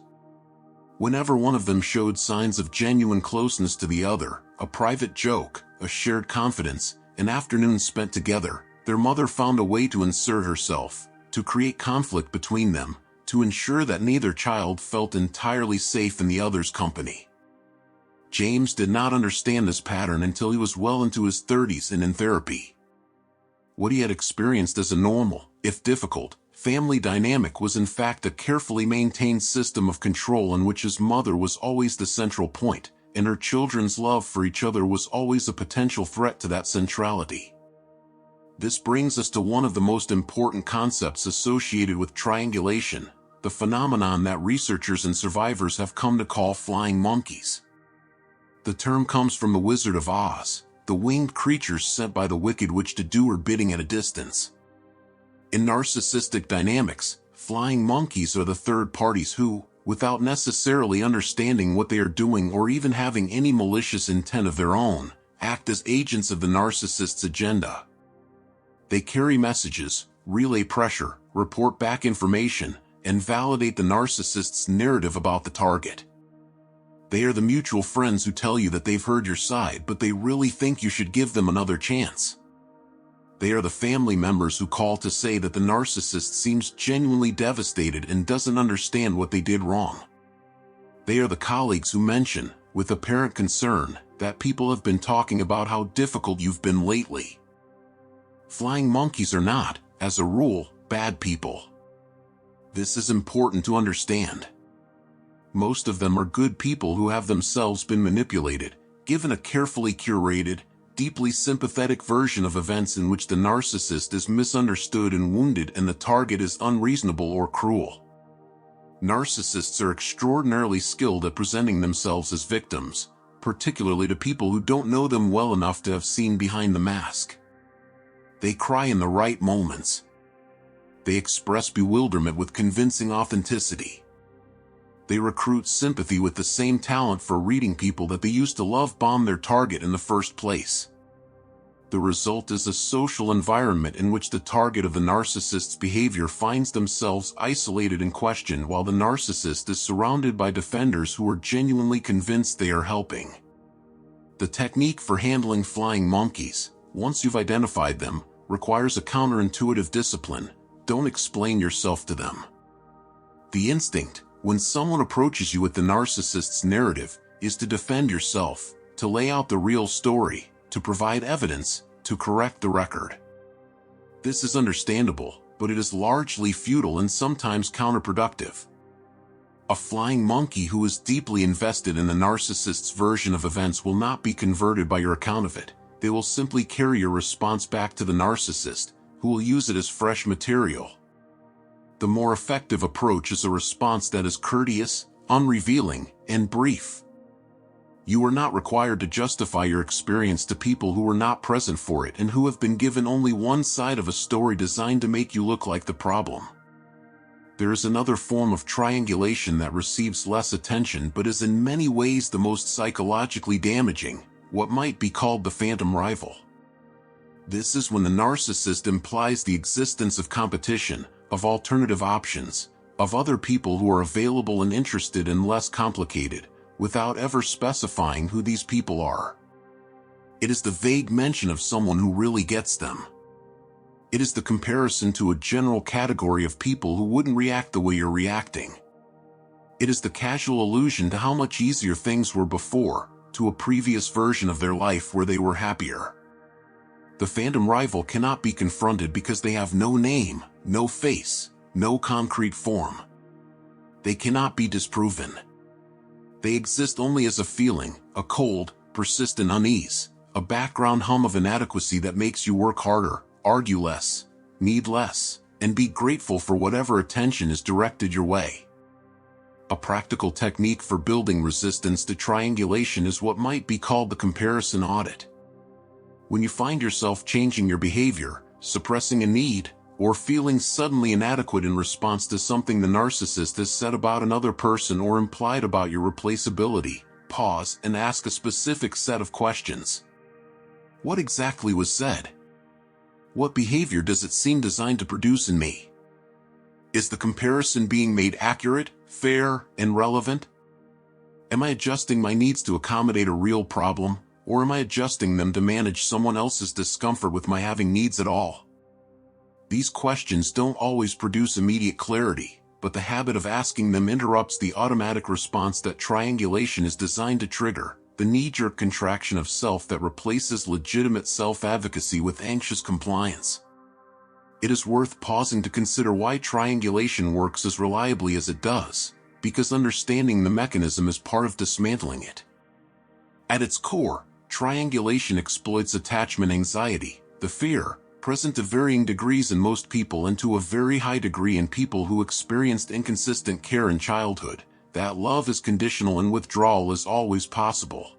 Whenever one of them showed signs of genuine closeness to the other, a private joke, a shared confidence, an afternoon spent together, their mother found a way to insert herself, to create conflict between them, to ensure that neither child felt entirely safe in the other's company. James did not understand this pattern until he was well into his 30s and in therapy. What he had experienced as a normal, if difficult, family dynamic was in fact a carefully maintained system of control in which his mother was always the central point, and her children's love for each other was always a potential threat to that centrality. This brings us to one of the most important concepts associated with triangulation, the phenomenon that researchers and survivors have come to call flying monkeys. The term comes from the Wizard of Oz, the winged creatures sent by the Wicked Witch to do her bidding at a distance. In narcissistic dynamics, flying monkeys are the third parties who, without necessarily understanding what they are doing or even having any malicious intent of their own, act as agents of the narcissist's agenda. They carry messages, relay pressure, report back information, and validate the narcissist's narrative about the target. They are the mutual friends who tell you that they've heard your side but they really think you should give them another chance. They are the family members who call to say that the narcissist seems genuinely devastated and doesn't understand what they did wrong. They are the colleagues who mention, with apparent concern, that people have been talking about how difficult you've been lately. Flying monkeys are not, as a rule, bad people. This is important to understand. Most of them are good people who have themselves been manipulated, given a carefully curated, deeply sympathetic version of events in which the narcissist is misunderstood and wounded and the target is unreasonable or cruel. Narcissists are extraordinarily skilled at presenting themselves as victims, particularly to people who don't know them well enough to have seen behind the mask. They cry in the right moments. They express bewilderment with convincing authenticity. They recruit sympathy with the same talent for reading people that they used to love bomb their target in the first place. The result is a social environment in which the target of the narcissist's behavior finds themselves isolated and questioned, while the narcissist is surrounded by defenders who are genuinely convinced they are helping. The technique for handling flying monkeys, once you've identified them, requires a counterintuitive discipline. Don't explain yourself to them. The instinct, when someone approaches you with the narcissist's narrative, is to defend yourself, to lay out the real story, to provide evidence, to correct the record. This is understandable, but it is largely futile and sometimes counterproductive. A flying monkey who is deeply invested in the narcissist's version of events will not be converted by your account of it. They will simply carry your response back to the narcissist, who will use it as fresh material. The more effective approach is a response that is courteous, unrevealing, and brief. You are not required to justify your experience to people who were not present for it and who have been given only one side of a story designed to make you look like the problem. There is another form of triangulation that receives less attention but is in many ways the most psychologically damaging, what might be called the phantom rival. This is when the narcissist implies the existence of competition, of alternative options, of other people who are available and interested and less complicated, without ever specifying who these people are. It is the vague mention of someone who really gets them. It is the comparison to a general category of people who wouldn't react the way you're reacting. It is the casual allusion to how much easier things were before, to a previous version of their life where they were happier. The phantom rival cannot be confronted because they have no name, no face, no concrete form. They cannot be disproven. They exist only as a feeling, a cold, persistent unease, a background hum of inadequacy that makes you work harder, argue less, need less, and be grateful for whatever attention is directed your way. A practical technique for building resistance to triangulation is what might be called the comparison audit. When you find yourself changing your behavior, suppressing a need, or feeling suddenly inadequate in response to something the narcissist has said about another person or implied about your replaceability, pause and ask a specific set of questions. What exactly was said? What behavior does it seem designed to produce in me? Is the comparison being made accurate, fair, and relevant? Am I adjusting my needs to accommodate a real problem, or am I adjusting them to manage someone else's discomfort with my having needs at all? These questions don't always produce immediate clarity, but the habit of asking them interrupts the automatic response that triangulation is designed to trigger, the knee-jerk contraction of self that replaces legitimate self-advocacy with anxious compliance. It is worth pausing to consider why triangulation works as reliably as it does, because understanding the mechanism is part of dismantling it. At its core, triangulation exploits attachment anxiety, the fear, present to varying degrees in most people and to a very high degree in people who experienced inconsistent care in childhood, that love is conditional and withdrawal is always possible.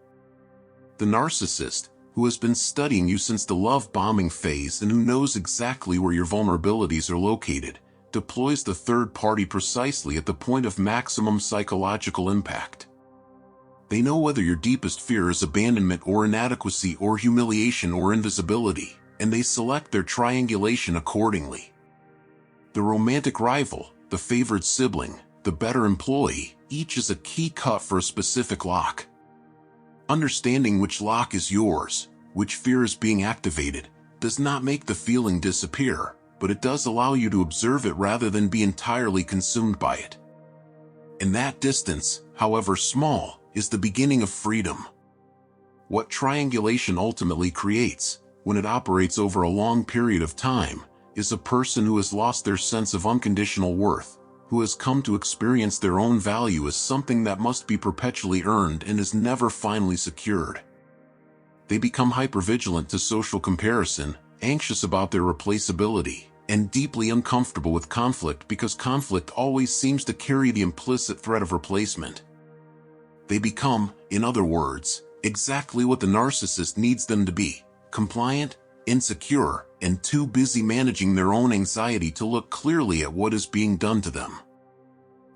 The narcissist, who has been studying you since the love-bombing phase and who knows exactly where your vulnerabilities are located, deploys the third party precisely at the point of maximum psychological impact. They know whether your deepest fear is abandonment or inadequacy or humiliation or invisibility, and they select their triangulation accordingly. The romantic rival, the favored sibling, the better employee, each is a key cut for a specific lock. Understanding which lock is yours, which fear is being activated, does not make the feeling disappear, but it does allow you to observe it rather than be entirely consumed by it. And that distance, however small, is the beginning of freedom. What triangulation ultimately creates, when it operates over a long period of time, is a person who has lost their sense of unconditional worth, who has come to experience their own value as something that must be perpetually earned and is never finally secured. They become hypervigilant to social comparison, anxious about their replaceability, and deeply uncomfortable with conflict because conflict always seems to carry the implicit threat of replacement. They become, in other words, exactly what the narcissist needs them to be: compliant, insecure, and too busy managing their own anxiety to look clearly at what is being done to them.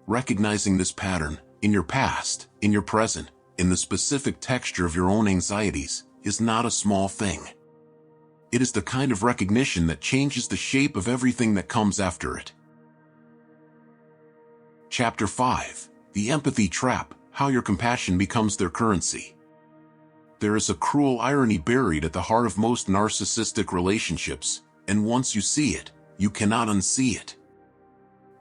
Recognizing this pattern, in your past, in your present, in the specific texture of your own anxieties, is not a small thing. It is the kind of recognition that changes the shape of everything that comes after it. Chapter 5: The Empathy Trap: How Your Compassion Becomes Their Currency. There is a cruel irony buried at the heart of most narcissistic relationships, and once you see it, you cannot unsee it.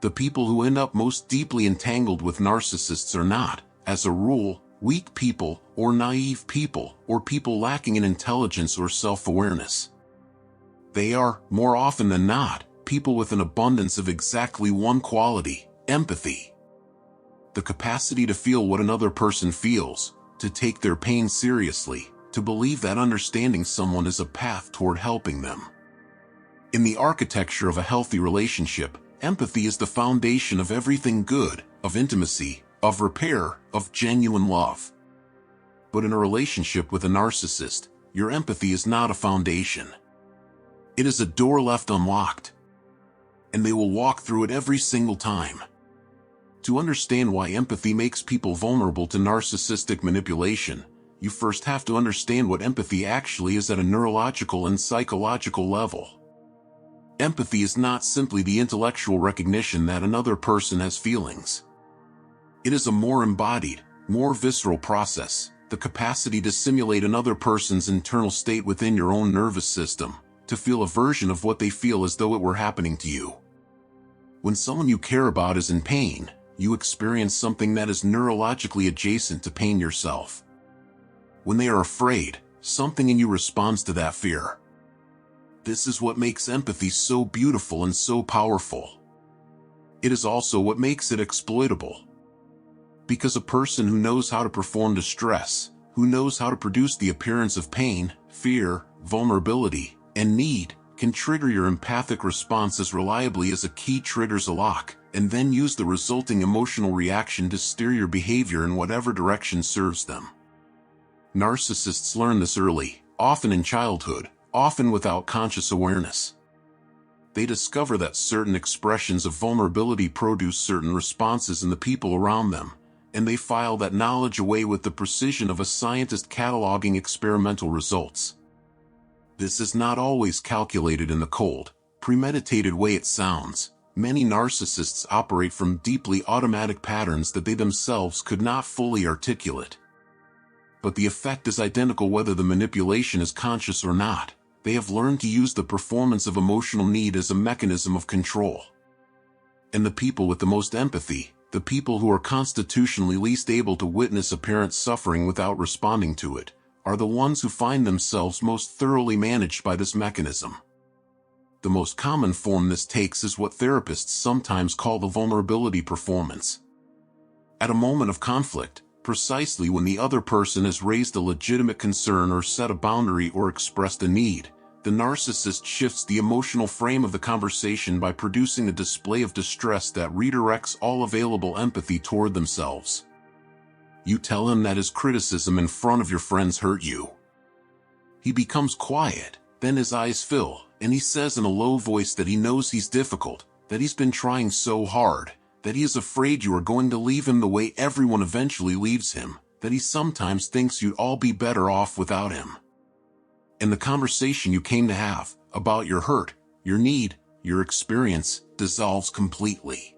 The people who end up most deeply entangled with narcissists are not, as a rule, weak people, or naive people, or people lacking in intelligence or self-awareness. They are, more often than not, people with an abundance of exactly one quality: empathy. The capacity to feel what another person feels, to take their pain seriously, to believe that understanding someone is a path toward helping them. In the architecture of a healthy relationship, empathy is the foundation of everything good, of intimacy, of repair, of genuine love. But in a relationship with a narcissist, your empathy is not a foundation. It is a door left unlocked, and they will walk through it every single time. To understand why empathy makes people vulnerable to narcissistic manipulation, you first have to understand what empathy actually is at a neurological and psychological level. Empathy is not simply the intellectual recognition that another person has feelings. It is a more embodied, more visceral process, the capacity to simulate another person's internal state within your own nervous system, to feel a version of what they feel as though it were happening to you. When someone you care about is in pain, you experience something that is neurologically adjacent to pain yourself. When they are afraid, something in you responds to that fear. This is what makes empathy so beautiful and so powerful. It is also what makes it exploitable. Because a person who knows how to perform distress, who knows how to produce the appearance of pain, fear, vulnerability, and need, can trigger your empathic response as reliably as a key triggers a lock, and then use the resulting emotional reaction to steer your behavior in whatever direction serves them. Narcissists learn this early, often in childhood, often without conscious awareness. They discover that certain expressions of vulnerability produce certain responses in the people around them, and they file that knowledge away with the precision of a scientist cataloging experimental results. This is not always calculated in the cold, premeditated way it sounds. Many narcissists operate from deeply automatic patterns that they themselves could not fully articulate. But the effect is identical whether the manipulation is conscious or not. They have learned to use the performance of emotional need as a mechanism of control. And the people with the most empathy, the people who are constitutionally least able to witness apparent suffering without responding to it, are the ones who find themselves most thoroughly managed by this mechanism. The most common form this takes is what therapists sometimes call the vulnerability performance. At a moment of conflict, precisely when the other person has raised a legitimate concern or set a boundary or expressed a need, the narcissist shifts the emotional frame of the conversation by producing a display of distress that redirects all available empathy toward themselves. You tell him that his criticism in front of your friends hurt you. He becomes quiet, then his eyes fill, and he says in a low voice that he knows he's difficult, that he's been trying so hard, that he is afraid you are going to leave him the way everyone eventually leaves him, that he sometimes thinks you'd all be better off without him. And the conversation you came to have, about your hurt, your need, your experience, dissolves completely.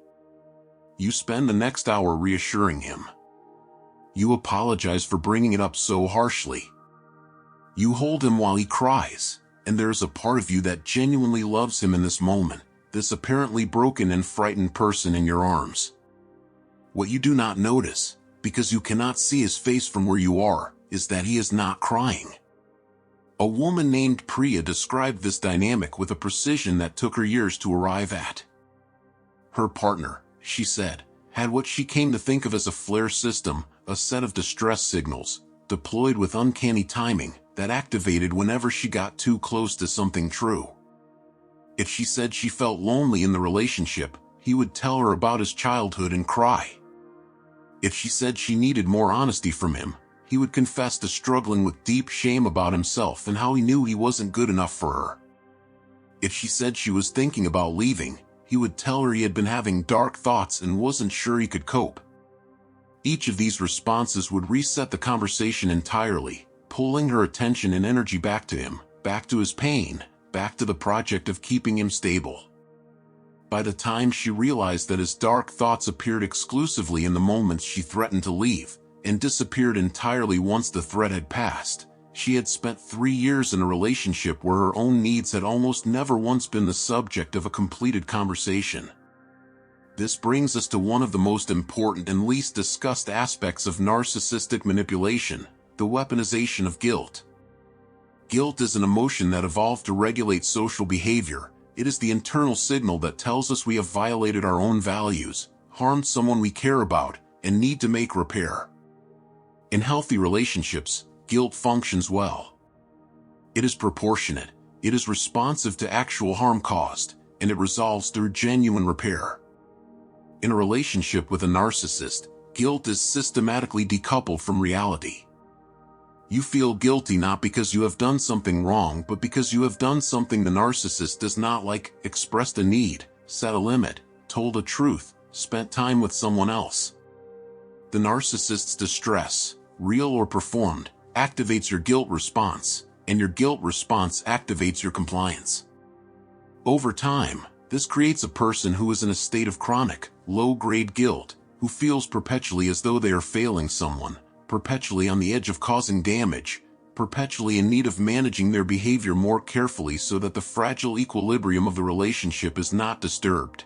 You spend the next hour reassuring him. You apologize for bringing it up so harshly. You hold him while he cries, and there is a part of you that genuinely loves him in this moment, this apparently broken and frightened person in your arms. What you do not notice, because you cannot see his face from where you are, is that he is not crying. A woman named Priya described this dynamic with a precision that took her years to arrive at. Her partner, she said, had what she came to think of as a flare system, a set of distress signals, deployed with uncanny timing, that activated whenever she got too close to something true. If she said she felt lonely in the relationship, he would tell her about his childhood and cry. If she said she needed more honesty from him, he would confess to struggling with deep shame about himself and how he knew he wasn't good enough for her. If she said she was thinking about leaving, he would tell her he had been having dark thoughts and wasn't sure he could cope. Each of these responses would reset the conversation entirely, pulling her attention and energy back to him, back to his pain, back to the project of keeping him stable. By the time she realized that his dark thoughts appeared exclusively in the moments she threatened to leave, and disappeared entirely once the threat had passed, she had spent 3 years in a relationship where her own needs had almost never once been the subject of a completed conversation. This brings us to one of the most important and least discussed aspects of narcissistic manipulation, the weaponization of guilt. Guilt is an emotion that evolved to regulate social behavior. It is the internal signal that tells us we have violated our own values, harmed someone we care about, and need to make repair. In healthy relationships, guilt functions well. It is proportionate, it is responsive to actual harm caused, and it resolves through genuine repair. In a relationship with a narcissist, guilt is systematically decoupled from reality. You feel guilty not because you have done something wrong, but because you have done something the narcissist does not like, expressed a need, set a limit, told a truth, spent time with someone else. The narcissist's distress, real or performed, activates your guilt response, and your guilt response activates your compliance. Over time, this creates a person who is in a state of chronic, low-grade guilt, who feels perpetually as though they are failing someone, perpetually on the edge of causing damage, perpetually in need of managing their behavior more carefully so that the fragile equilibrium of the relationship is not disturbed.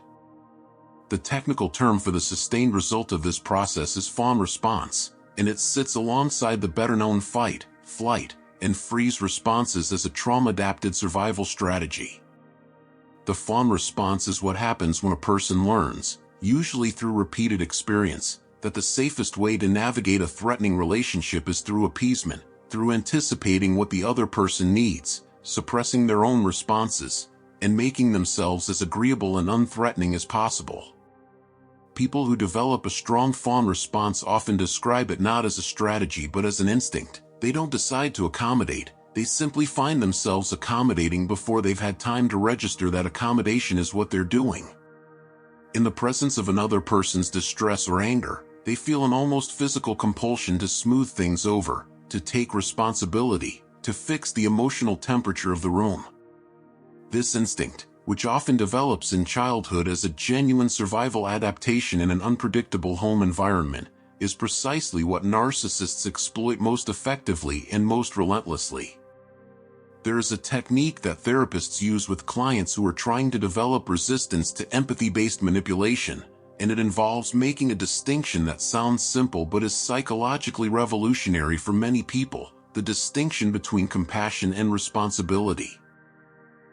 The technical term for the sustained result of this process is fawn response, and it sits alongside the better-known fight, flight, and freeze responses as a trauma-adapted survival strategy. The fawn response is what happens when a person learns, usually through repeated experience, that the safest way to navigate a threatening relationship is through appeasement, through anticipating what the other person needs, suppressing their own responses, and making themselves as agreeable and unthreatening as possible. People who develop a strong fawn response often describe it not as a strategy but as an instinct. They don't decide to accommodate, they simply find themselves accommodating before they've had time to register that accommodation is what they're doing. In the presence of another person's distress or anger, they feel an almost physical compulsion to smooth things over, to take responsibility, to fix the emotional temperature of the room. This instinct, which often develops in childhood as a genuine survival adaptation in an unpredictable home environment, is precisely what narcissists exploit most effectively and most relentlessly. There is a technique that therapists use with clients who are trying to develop resistance to empathy-based manipulation, and it involves making a distinction that sounds simple but is psychologically revolutionary for many people: the distinction between compassion and responsibility.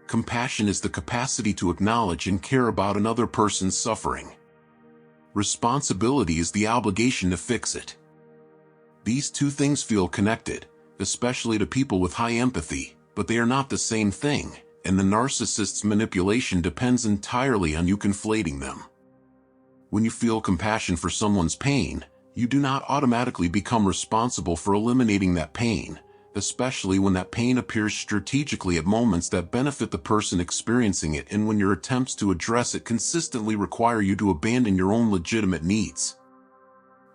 Compassion is the capacity to acknowledge and care about another person's suffering. Responsibility is the obligation to fix it. These two things feel connected, especially to people with high empathy, but they are not the same thing, and the narcissist's manipulation depends entirely on you conflating them. When you feel compassion for someone's pain, you do not automatically become responsible for eliminating that pain, especially when that pain appears strategically at moments that benefit the person experiencing it and when your attempts to address it consistently require you to abandon your own legitimate needs.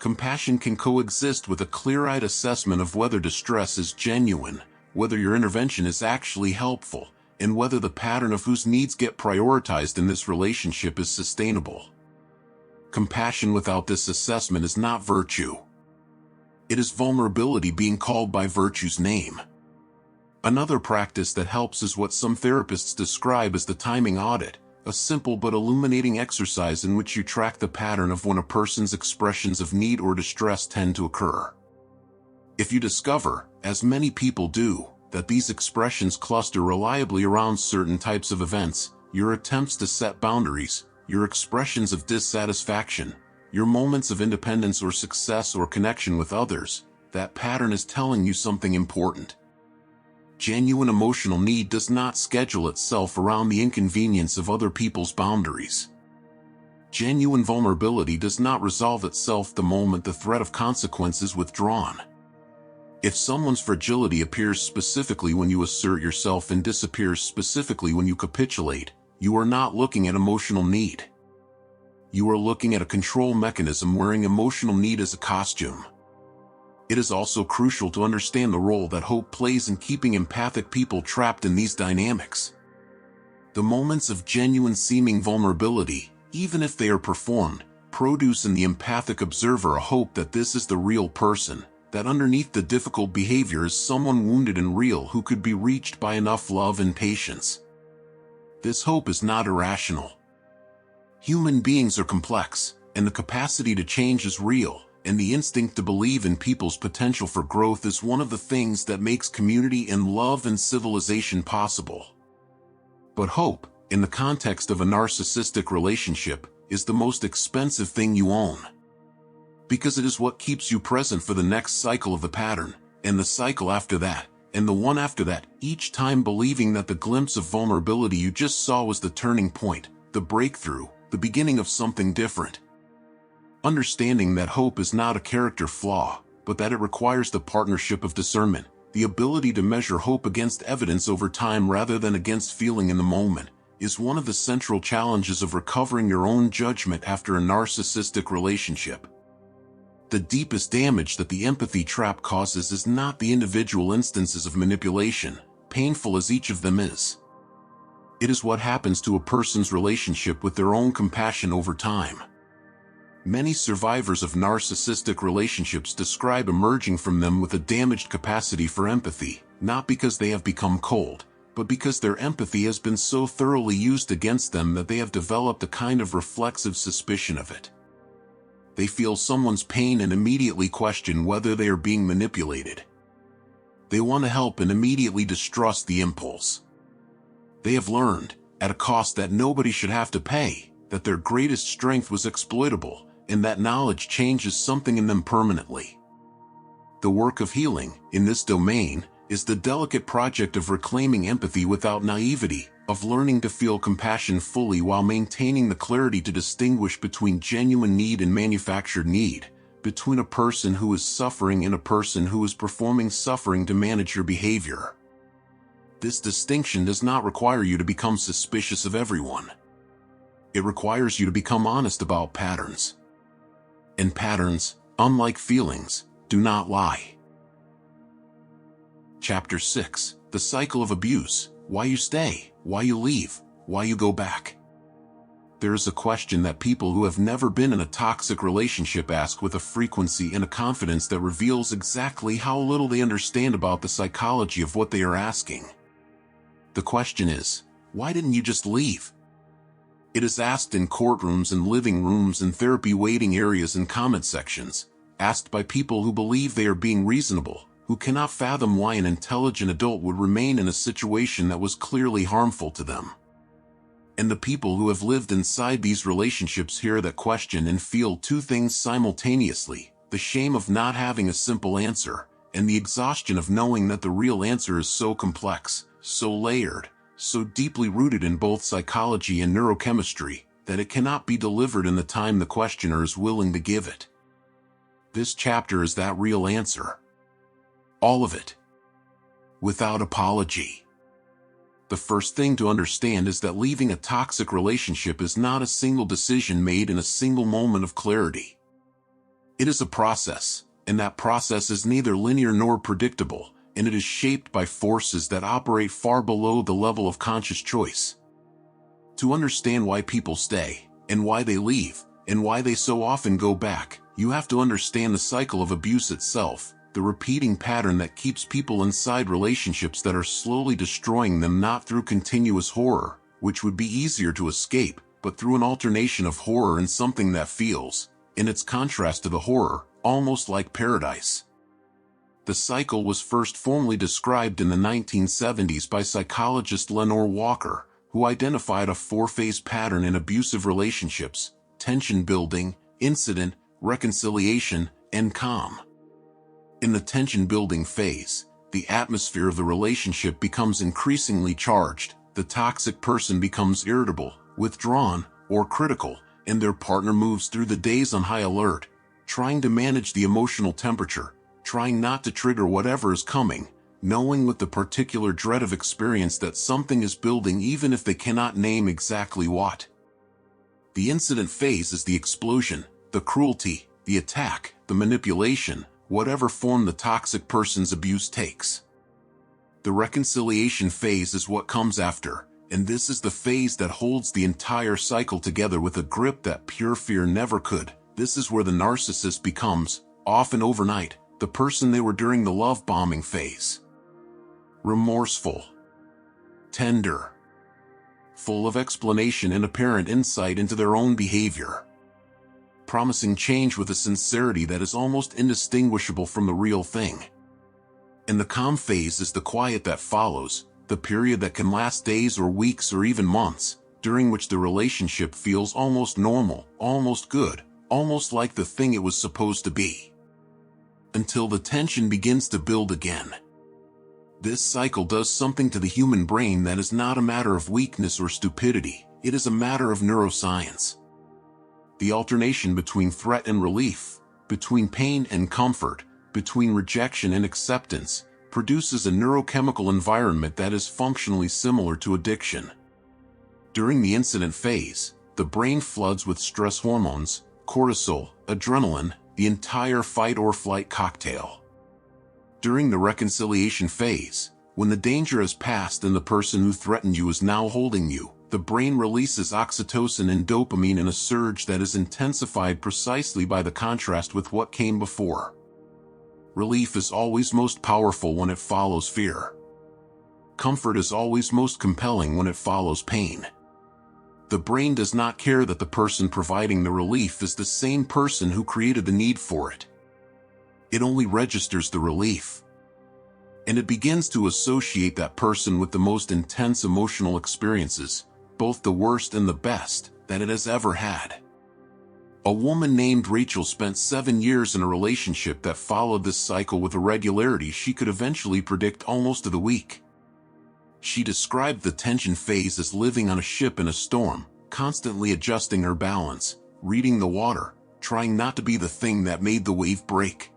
Compassion can coexist with a clear-eyed assessment of whether distress is genuine, whether your intervention is actually helpful, and whether the pattern of whose needs get prioritized in this relationship is sustainable. Compassion without this assessment is not virtue. It is vulnerability being called by virtue's name. Another practice that helps is what some therapists describe as the timing audit, a simple but illuminating exercise in which you track the pattern of when a person's expressions of need or distress tend to occur. If you discover, as many people do, that these expressions cluster reliably around certain types of events, your attempts to set boundaries, your expressions of dissatisfaction, your moments of independence or success or connection with others, that pattern is telling you something important. Genuine emotional need does not schedule itself around the inconvenience of other people's boundaries. Genuine vulnerability does not resolve itself the moment the threat of consequence is withdrawn. If someone's fragility appears specifically when you assert yourself and disappears specifically when you capitulate, you are not looking at emotional need. You are looking at a control mechanism wearing emotional need as a costume. It is also crucial to understand the role that hope plays in keeping empathic people trapped in these dynamics. The moments of genuine seeming vulnerability, even if they are performed, produce in the empathic observer a hope that this is the real person, that underneath the difficult behavior is someone wounded and real who could be reached by enough love and patience. This hope is not irrational. Human beings are complex, and the capacity to change is real, and the instinct to believe in people's potential for growth is one of the things that makes community and love and civilization possible. But hope, in the context of a narcissistic relationship, is the most expensive thing you own. Because it is what keeps you present for the next cycle of the pattern, and the cycle after that, and the one after that, each time believing that the glimpse of vulnerability you just saw was the turning point, the breakthrough, the beginning of something different. Understanding that hope is not a character flaw, but that it requires the partnership of discernment, the ability to measure hope against evidence over time rather than against feeling in the moment, is one of the central challenges of recovering your own judgment after a narcissistic relationship. The deepest damage that the empathy trap causes is not the individual instances of manipulation, painful as each of them is. It is what happens to a person's relationship with their own compassion over time. Many survivors of narcissistic relationships describe emerging from them with a damaged capacity for empathy, not because they have become cold, but because their empathy has been so thoroughly used against them that they have developed a kind of reflexive suspicion of it. They feel someone's pain and immediately question whether they are being manipulated. They want to help and immediately distrust the impulse. They have learned, at a cost that nobody should have to pay, that their greatest strength was exploitable, and that knowledge changes something in them permanently. The work of healing, in this domain, is the delicate project of reclaiming empathy without naivety, of learning to feel compassion fully while maintaining the clarity to distinguish between genuine need and manufactured need, between a person who is suffering and a person who is performing suffering to manage your behavior. This distinction does not require you to become suspicious of everyone. It requires you to become honest about patterns. And patterns, unlike feelings, do not lie. Chapter 6: The Cycle of Abuse. Why you stay, why you leave, why you go back. There is a question that people who have never been in a toxic relationship ask with a frequency and a confidence that reveals exactly how little they understand about the psychology of what they are asking. The question is, why didn't you just leave? It is asked in courtrooms and living rooms and therapy waiting areas and comment sections, asked by people who believe they are being reasonable, who cannot fathom why an intelligent adult would remain in a situation that was clearly harmful to them. And the people who have lived inside these relationships hear that question and feel two things simultaneously: the shame of not having a simple answer, and the exhaustion of knowing that the real answer is so complex, so layered, so deeply rooted in both psychology and neurochemistry, that it cannot be delivered in the time the questioner is willing to give it. This chapter is that real answer. All of it. Without apology. The first thing to understand is that leaving a toxic relationship is not a single decision made in a single moment of clarity. It is a process, and that process is neither linear nor predictable, and it is shaped by forces that operate far below the level of conscious choice. To understand why people stay, and why they leave, and why they so often go back, you have to understand the cycle of abuse itself, the repeating pattern that keeps people inside relationships that are slowly destroying them, not through continuous horror, which would be easier to escape, but through an alternation of horror and something that feels, in its contrast to the horror, almost like paradise. The cycle was first formally described in the 1970s by psychologist Lenore Walker, who identified a four-phase pattern in abusive relationships: tension building, incident, reconciliation, and calm. In the tension building phase, the atmosphere of the relationship becomes increasingly charged. The toxic person becomes irritable, withdrawn, or critical, and their partner moves through the days on high alert, trying to manage the emotional temperature, trying not to trigger whatever is coming, knowing with the particular dread of experience that something is building even if they cannot name exactly what. The incident phase is the explosion, the cruelty, the attack, the manipulation, whatever form the toxic person's abuse takes. The reconciliation phase is what comes after, and this is the phase that holds the entire cycle together with a grip that pure fear never could. This is where the narcissist becomes, often overnight, the person they were during the love bombing phase. Remorseful, tender, full of explanation and apparent insight into their own behavior, promising change with a sincerity that is almost indistinguishable from the real thing. And the calm phase is the quiet that follows, the period that can last days or weeks or even months, during which the relationship feels almost normal, almost good, almost like the thing it was supposed to be. Until the tension begins to build again. This cycle does something to the human brain that is not a matter of weakness or stupidity, it is a matter of neuroscience. The alternation between threat and relief, between pain and comfort, between rejection and acceptance, produces a neurochemical environment that is functionally similar to addiction. During the incident phase, the brain floods with stress hormones, cortisol, adrenaline, the entire fight-or-flight cocktail. During the reconciliation phase, when the danger has passed and the person who threatened you is now holding you, the brain releases oxytocin and dopamine in a surge that is intensified precisely by the contrast with what came before. Relief is always most powerful when it follows fear. Comfort is always most compelling when it follows pain. The brain does not care that the person providing the relief is the same person who created the need for it. It only registers the relief. And it begins to associate that person with the most intense emotional experiences, both the worst and the best, that it has ever had. A woman named Rachel spent 7 years in a relationship that followed this cycle with a regularity she could eventually predict almost to the week. She described the tension phase as living on a ship in a storm, constantly adjusting her balance, reading the water, trying not to be the thing that made the wave break.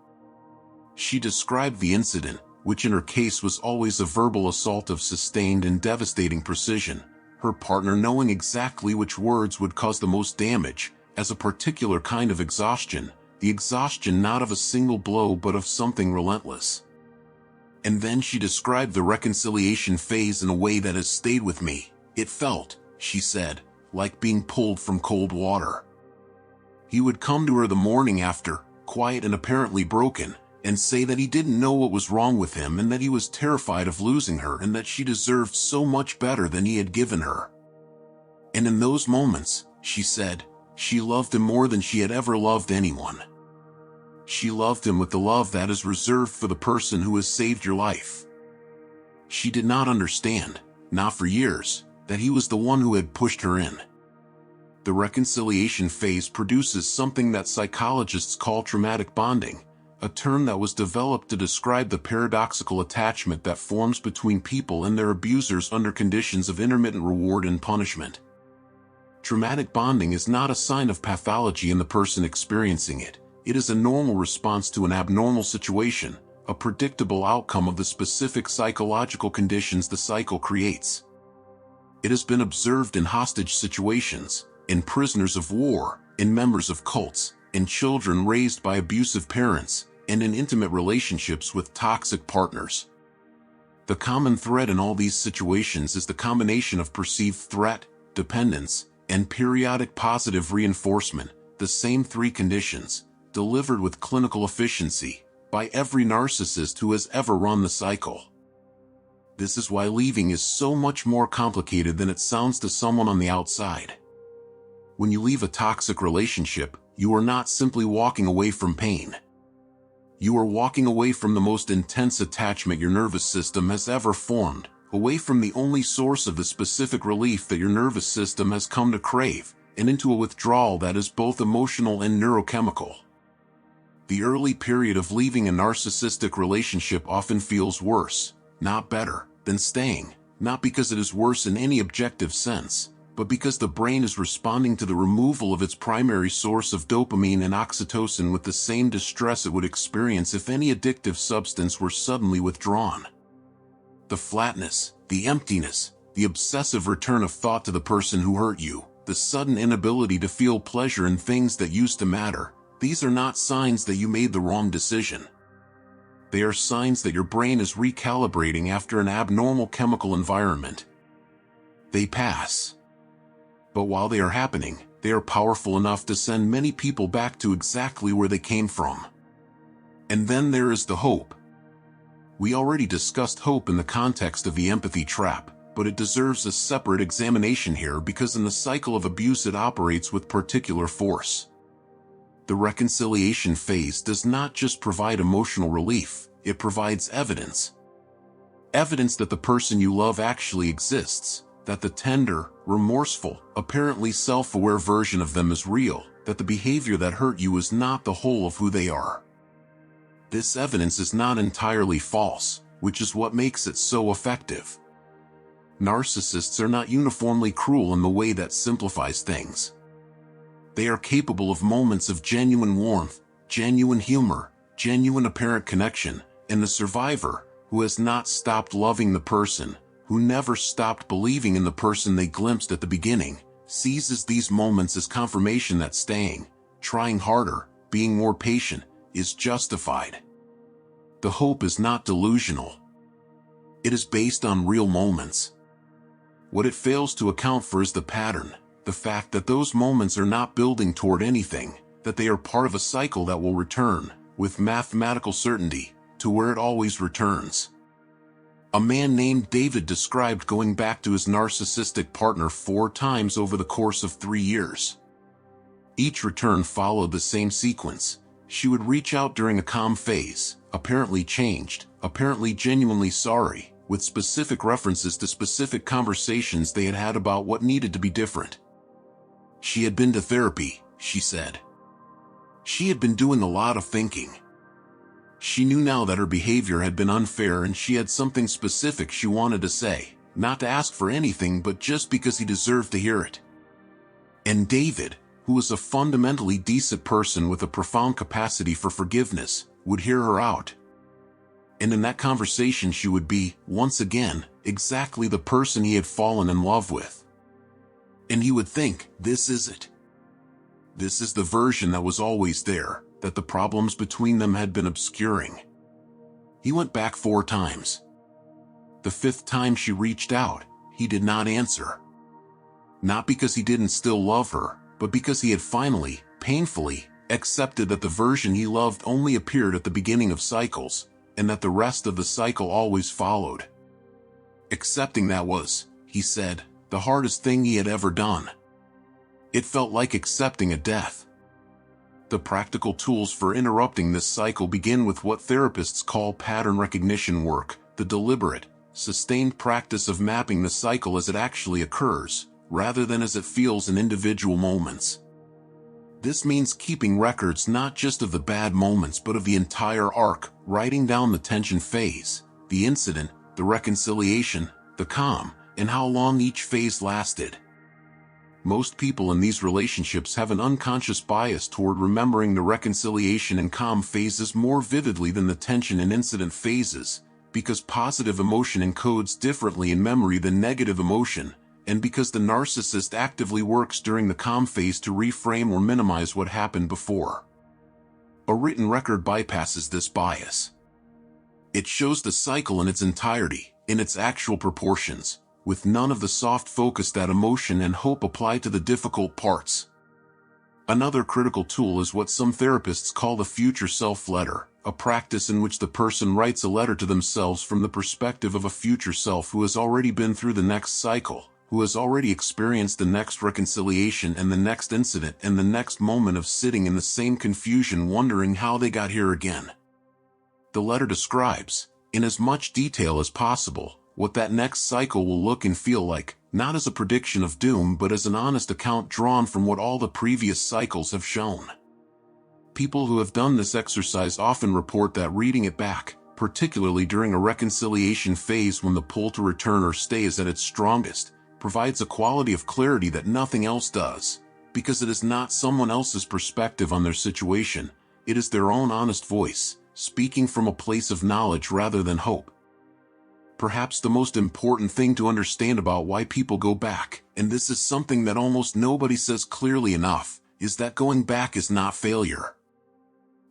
She described the incident, which in her case was always a verbal assault of sustained and devastating precision, her partner knowing exactly which words would cause the most damage, as a particular kind of exhaustion, the exhaustion not of a single blow but of something relentless. And then she described the reconciliation phase in a way that has stayed with me. It felt, she said, like being pulled from cold water. He would come to her the morning after, quiet and apparently broken, and say that he didn't know what was wrong with him and that he was terrified of losing her and that she deserved so much better than he had given her. And in those moments, she said, she loved him more than she had ever loved anyone. She loved him with the love that is reserved for the person who has saved your life. She did not understand, not for years, that he was the one who had pushed her in. The reconciliation phase produces something that psychologists call traumatic bonding, a term that was developed to describe the paradoxical attachment that forms between people and their abusers under conditions of intermittent reward and punishment. Traumatic bonding is not a sign of pathology in the person experiencing it. It is a normal response to an abnormal situation, a predictable outcome of the specific psychological conditions the cycle creates. It has been observed in hostage situations, in prisoners of war, in members of cults, in children raised by abusive parents, and in intimate relationships with toxic partners. The common thread in all these situations is the combination of perceived threat, dependence, and periodic positive reinforcement, the same three conditions, delivered with clinical efficiency, by every narcissist who has ever run the cycle. This is why leaving is so much more complicated than it sounds to someone on the outside. When you leave a toxic relationship, you are not simply walking away from pain. You are walking away from the most intense attachment your nervous system has ever formed, away from the only source of the specific relief that your nervous system has come to crave, and into a withdrawal that is both emotional and neurochemical. The early period of leaving a narcissistic relationship often feels worse, not better, than staying, not because it is worse in any objective sense, but because the brain is responding to the removal of its primary source of dopamine and oxytocin with the same distress it would experience if any addictive substance were suddenly withdrawn. The flatness, the emptiness, the obsessive return of thought to the person who hurt you, the sudden inability to feel pleasure in things that used to matter, these are not signs that you made the wrong decision. They are signs that your brain is recalibrating after an abnormal chemical environment. They pass. But while they are happening, they are powerful enough to send many people back to exactly where they came from. And then there is the hope. We already discussed hope in the context of the empathy trap, but it deserves a separate examination here because in the cycle of abuse it operates with particular force. The reconciliation phase does not just provide emotional relief, it provides evidence. Evidence that the person you love actually exists, that the tender, remorseful, apparently self-aware version of them is real, that the behavior that hurt you is not the whole of who they are. This evidence is not entirely false, which is what makes it so effective. Narcissists are not uniformly cruel in the way that simplifies things. They are capable of moments of genuine warmth, genuine humor, genuine apparent connection, and the survivor, who has not stopped loving the person, who never stopped believing in the person they glimpsed at the beginning, seizes these moments as confirmation that staying, trying harder, being more patient, is justified. The hope is not delusional. It is based on real moments. What it fails to account for is the pattern, the fact that those moments are not building toward anything, that they are part of a cycle that will return, with mathematical certainty, to where it always returns. A man named David described going back to his narcissistic partner 4 times over the course of 3 years. Each return followed the same sequence. She would reach out during a calm phase, apparently changed, apparently genuinely sorry, with specific references to specific conversations they had had about what needed to be different. She had been to therapy, she said. She had been doing a lot of thinking. She knew now that her behavior had been unfair and she had something specific she wanted to say, not to ask for anything but just because he deserved to hear it. And David, who was a fundamentally decent person with a profound capacity for forgiveness, would hear her out. And in that conversation she would be, once again, exactly the person he had fallen in love with. And he would think, this is it. This is the version that was always there, that the problems between them had been obscuring. He went back 4 times. The 5th time she reached out, he did not answer. Not because he didn't still love her, but because he had finally, painfully, accepted that the version he loved only appeared at the beginning of cycles, and that the rest of the cycle always followed. Accepting that was, he said, the hardest thing he had ever done. It felt like accepting a death. The practical tools for interrupting this cycle begin with what therapists call pattern recognition work, the deliberate, sustained practice of mapping the cycle as it actually occurs, rather than as it feels in individual moments. This means keeping records not just of the bad moments but of the entire arc, writing down the tension phase, the incident, the reconciliation, the calm, and how long each phase lasted. Most people in these relationships have an unconscious bias toward remembering the reconciliation and calm phases more vividly than the tension and incident phases, because positive emotion encodes differently in memory than negative emotion, and because the narcissist actively works during the calm phase to reframe or minimize what happened before. A written record bypasses this bias. It shows the cycle in its entirety, in its actual proportions, with none of the soft focus that emotion and hope apply to the difficult parts. Another critical tool is what some therapists call the future self letter, a practice in which the person writes a letter to themselves from the perspective of a future self who has already been through the next cycle, who has already experienced the next reconciliation and the next incident and the next moment of sitting in the same confusion wondering how they got here again. The letter describes, in as much detail as possible, what that next cycle will look and feel like, not as a prediction of doom but as an honest account drawn from what all the previous cycles have shown. People who have done this exercise often report that reading it back, particularly during a reconciliation phase when the pull to return or stay is at its strongest, provides a quality of clarity that nothing else does, because it is not someone else's perspective on their situation, it is their own honest voice, speaking from a place of knowledge rather than hope. Perhaps the most important thing to understand about why people go back, and this is something that almost nobody says clearly enough, is that going back is not failure.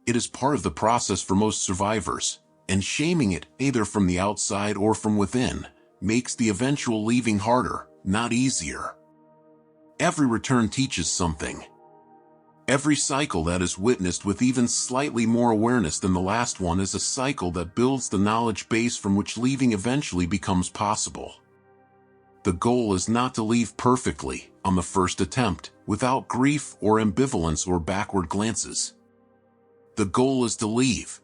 It is part of the process for most survivors, and shaming it, either from the outside or from within, makes the eventual leaving harder, not easier. Every return teaches something. Every cycle that is witnessed with even slightly more awareness than the last one is a cycle that builds the knowledge base from which leaving eventually becomes possible. The goal is not to leave perfectly, on the first attempt, without grief or ambivalence or backward glances. The goal is to leave.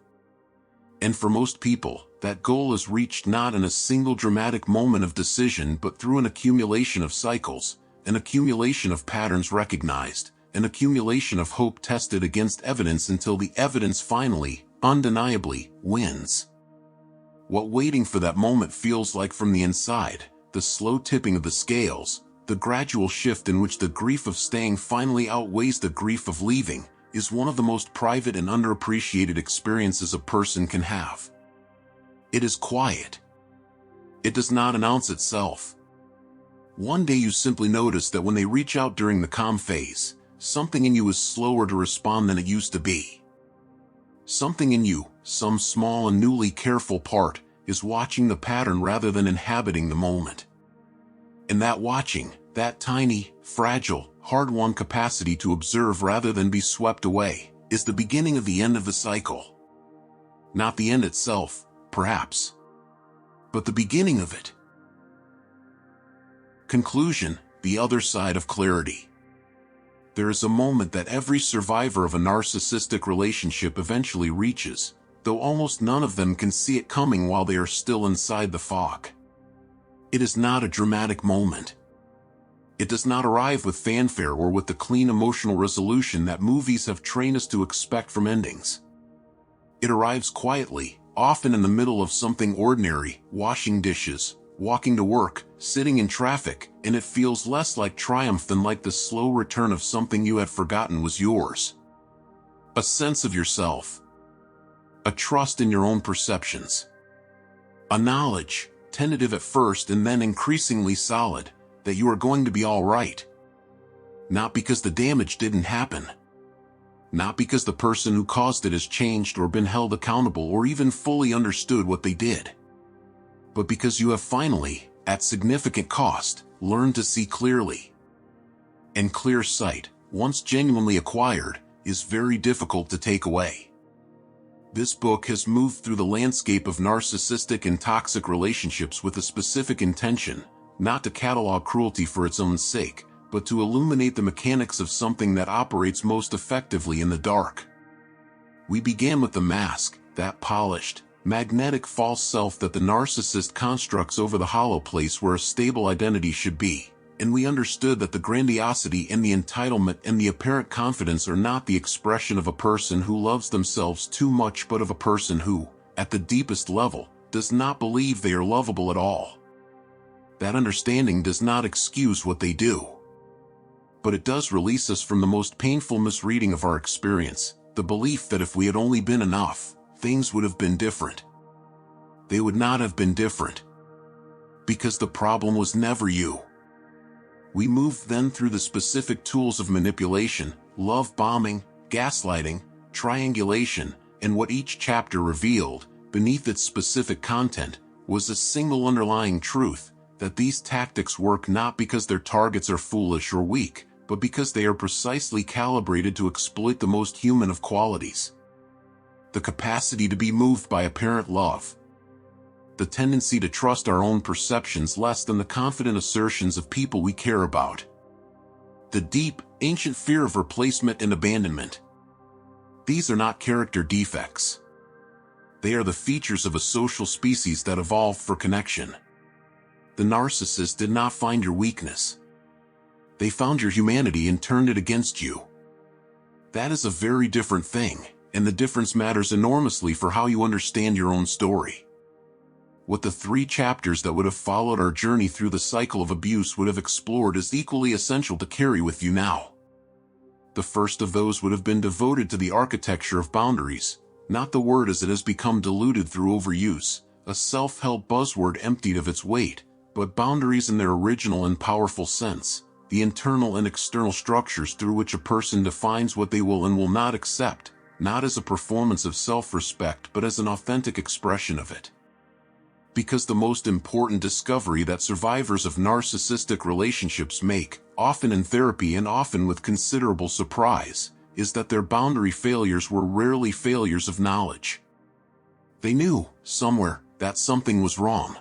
And for most people, that goal is reached not in a single dramatic moment of decision but through an accumulation of cycles, an accumulation of patterns recognized, an accumulation of hope tested against evidence until the evidence finally, undeniably, wins. What waiting for that moment feels like from the inside, the slow tipping of the scales, the gradual shift in which the grief of staying finally outweighs the grief of leaving, is one of the most private and underappreciated experiences a person can have. It is quiet. It does not announce itself. One day you simply notice that when they reach out during the calm phase, something in you is slower to respond than it used to be. Something in you, some small and newly careful part, is watching the pattern rather than inhabiting the moment. And that watching, that tiny, fragile, hard-won capacity to observe rather than be swept away, is the beginning of the end of the cycle. Not the end itself, perhaps, but the beginning of it. Conclusion: the other side of clarity. There is a moment that every survivor of a narcissistic relationship eventually reaches, though almost none of them can see it coming while they are still inside the fog. It is not a dramatic moment. It does not arrive with fanfare or with the clean emotional resolution that movies have trained us to expect from endings. It arrives quietly, often in the middle of something ordinary, washing dishes, walking to work, sitting in traffic, and it feels less like triumph than like the slow return of something you had forgotten was yours. A sense of yourself. A trust in your own perceptions. A knowledge, tentative at first and then increasingly solid, that you are going to be all right. Not because the damage didn't happen. Not because the person who caused it has changed or been held accountable or even fully understood what they did. But because you have finally, at significant cost, learned to see clearly. And clear sight, once genuinely acquired, is very difficult to take away. This book has moved through the landscape of narcissistic and toxic relationships with a specific intention, not to catalog cruelty for its own sake, but to illuminate the mechanics of something that operates most effectively in the dark. We began with the mask, that polished, magnetic false self that the narcissist constructs over the hollow place where a stable identity should be, and we understood that the grandiosity and the entitlement and the apparent confidence are not the expression of a person who loves themselves too much but of a person who, at the deepest level, does not believe they are lovable at all. That understanding does not excuse what they do. But it does release us from the most painful misreading of our experience, the belief that if we had only been enough, things would have been different. They would not have been different. Because the problem was never you. We moved then through the specific tools of manipulation, love bombing, gaslighting, triangulation, and what each chapter revealed, beneath its specific content, was a single underlying truth, that these tactics work not because their targets are foolish or weak, but because they are precisely calibrated to exploit the most human of qualities. The capacity to be moved by apparent love. The tendency to trust our own perceptions less than the confident assertions of people we care about. The deep, ancient fear of replacement and abandonment. These are not character defects. They are the features of a social species that evolved for connection. The narcissist did not find your weakness. They found your humanity and turned it against you. That is a very different thing, and the difference matters enormously for how you understand your own story. What the 3 chapters that would have followed our journey through the cycle of abuse would have explored is equally essential to carry with you now. The first of those would have been devoted to the architecture of boundaries, not the word as it has become diluted through overuse, a self-help buzzword emptied of its weight, but boundaries in their original and powerful sense, the internal and external structures through which a person defines what they will and will not accept, not as a performance of self-respect but as an authentic expression of it. Because the most important discovery that survivors of narcissistic relationships make, often in therapy and often with considerable surprise, is that their boundary failures were rarely failures of knowledge. They knew, somewhere, that something was wrong.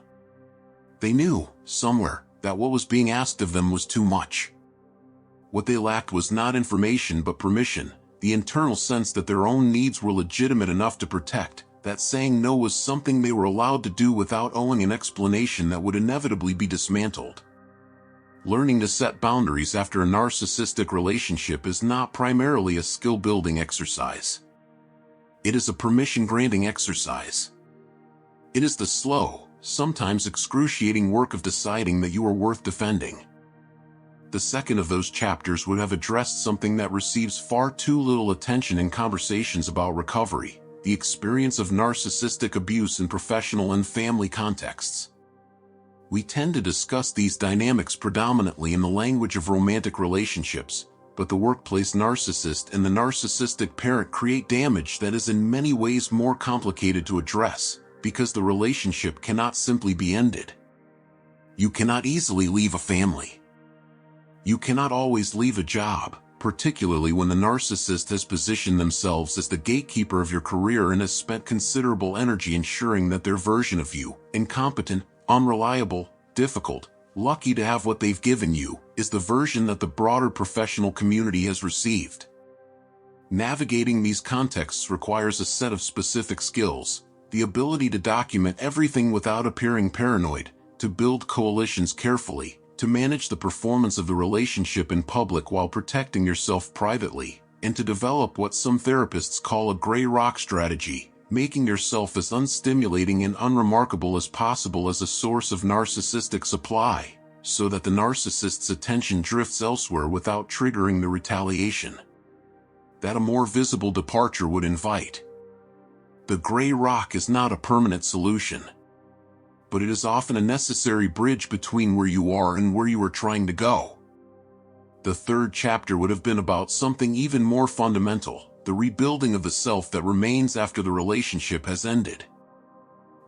They knew, somewhere, that what was being asked of them was too much. What they lacked was not information but permission, the internal sense that their own needs were legitimate enough to protect, that saying no was something they were allowed to do without owing an explanation that would inevitably be dismantled. Learning to set boundaries after a narcissistic relationship is not primarily a skill-building exercise. It is a permission-granting exercise. It is the slow, sometimes excruciating work of deciding that you are worth defending. The second of those chapters would have addressed something that receives far too little attention in conversations about recovery: the experience of narcissistic abuse in professional and family contexts. We tend to discuss these dynamics predominantly in the language of romantic relationships, but the workplace narcissist and the narcissistic parent create damage that is in many ways more complicated to address, because the relationship cannot simply be ended. You cannot easily leave a family. You cannot always leave a job, particularly when the narcissist has positioned themselves as the gatekeeper of your career and has spent considerable energy ensuring that their version of you, incompetent, unreliable, difficult, lucky to have what they've given you, is the version that the broader professional community has received. Navigating these contexts requires a set of specific skills: the ability to document everything without appearing paranoid, to build coalitions carefully, to manage the performance of the relationship in public while protecting yourself privately, and to develop what some therapists call a gray rock strategy, making yourself as unstimulating and unremarkable as possible as a source of narcissistic supply, so that the narcissist's attention drifts elsewhere without triggering the retaliation that a more visible departure would invite. The gray rock is not a permanent solution, but it is often a necessary bridge between where you are and where you are trying to go. The third chapter would have been about something even more fundamental: the rebuilding of the self that remains after the relationship has ended.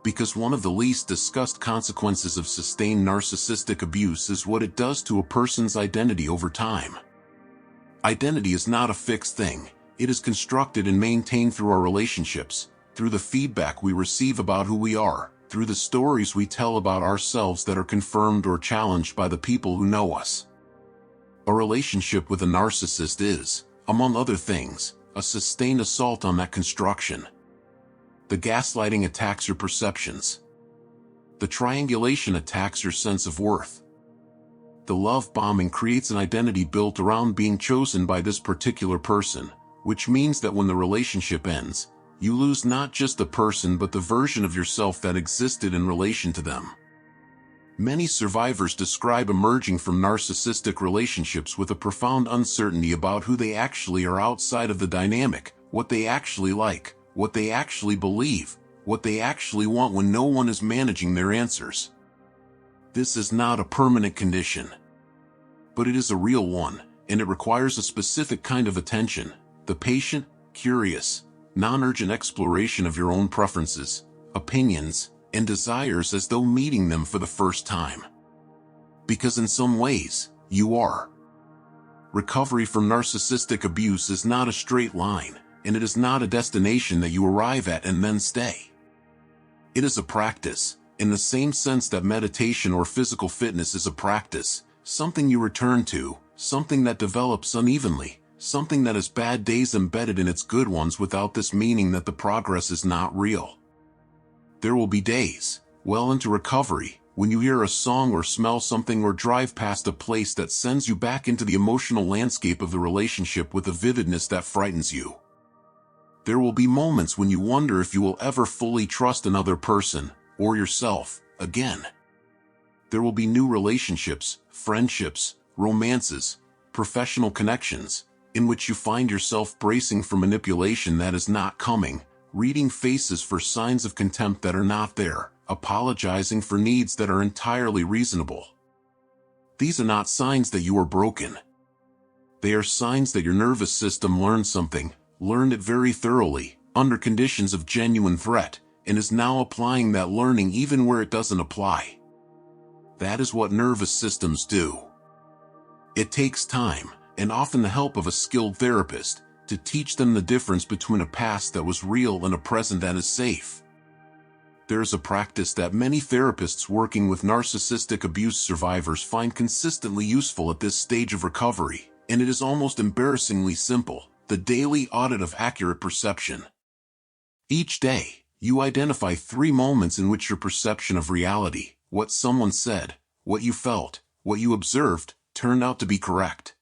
Because one of the least discussed consequences of sustained narcissistic abuse is what it does to a person's identity over time. Identity is not a fixed thing. It is constructed and maintained through our relationships, through the feedback we receive about who we are, through the stories we tell about ourselves that are confirmed or challenged by the people who know us. A relationship with a narcissist is, among other things, a sustained assault on that construction. The gaslighting attacks your perceptions. The triangulation attacks your sense of worth. The love bombing creates an identity built around being chosen by this particular person, which means that when the relationship ends, you lose not just the person but the version of yourself that existed in relation to them. Many survivors describe emerging from narcissistic relationships with a profound uncertainty about who they actually are outside of the dynamic, what they actually like, what they actually believe, what they actually want when no one is managing their answers. This is not a permanent condition, but it is a real one, and it requires a specific kind of attention: the patient, curious, non-urgent exploration of your own preferences, opinions, and desires as though meeting them for the first time. Because in some ways, you are. Recovery from narcissistic abuse is not a straight line, and it is not a destination that you arrive at and then stay. It is a practice, in the same sense that meditation or physical fitness is a practice, something you return to, something that develops unevenly, something that has bad days embedded in its good ones without this meaning that the progress is not real. There will be days, well into recovery, When you hear a song or smell something or drive past a place that sends you back into the emotional landscape of the relationship with a vividness that frightens you. There will be moments when you wonder if you will ever fully trust another person, or yourself, again. There will be new relationships, friendships, romances, professional connections, in which you find yourself bracing for manipulation that is not coming, reading faces for signs of contempt that are not there, apologizing for needs that are entirely reasonable. These are not signs that you are broken. They are signs that your nervous system learned something, learned it very thoroughly, under conditions of genuine threat, and is now applying that learning even where it doesn't apply. That is what nervous systems do. It takes time, and often the help of a skilled therapist, to teach them the difference between a past that was real and a present that is safe. There is a practice that many therapists working with narcissistic abuse survivors find consistently useful at this stage of recovery, and it is almost embarrassingly simple: the daily audit of accurate perception. Each day, you identify 3 moments in which your perception of reality, what someone said, what you felt, what you observed, turned out to be correct.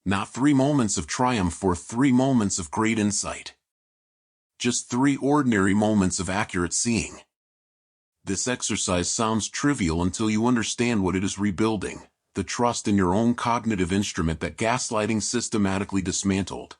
Not 3 moments of triumph or 3 moments of great insight. Just 3 ordinary moments of accurate seeing. This exercise sounds trivial until you understand what it is rebuilding: the trust in your own cognitive instrument that gaslighting systematically dismantled.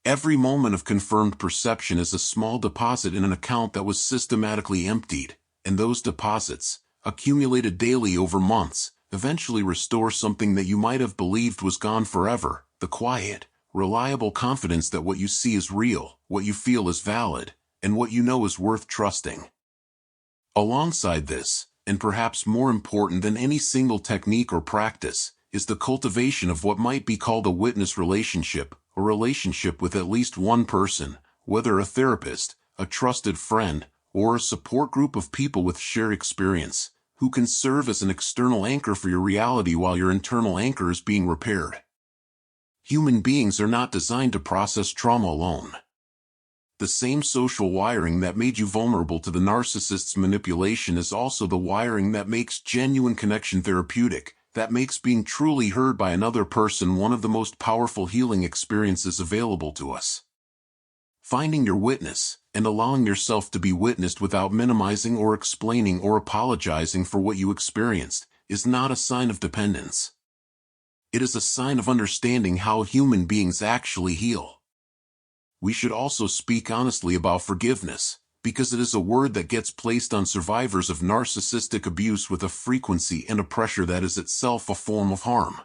Every moment of confirmed perception is a small deposit in an account that was systematically emptied, and those deposits, accumulated daily over months, eventually restore something that you might have believed was gone forever: the quiet, reliable confidence that what you see is real, what you feel is valid, and what you know is worth trusting. Alongside this, and perhaps more important than any single technique or practice, is the cultivation of what might be called a witness relationship, a relationship with at least one person, whether a therapist, a trusted friend, or a support group of people with shared experience, who can serve as an external anchor for your reality while your internal anchor is being repaired. Human beings are not designed to process trauma alone. The same social wiring that made you vulnerable to the narcissist's manipulation is also the wiring that makes genuine connection therapeutic, that makes being truly heard by another person one of the most powerful healing experiences available to us. Finding your witness, and allowing yourself to be witnessed without minimizing or explaining or apologizing for what you experienced, is not a sign of dependence. It is a sign of understanding how human beings actually heal. We should also speak honestly about forgiveness, because it is a word that gets placed on survivors of narcissistic abuse with a frequency and a pressure that is itself a form of harm.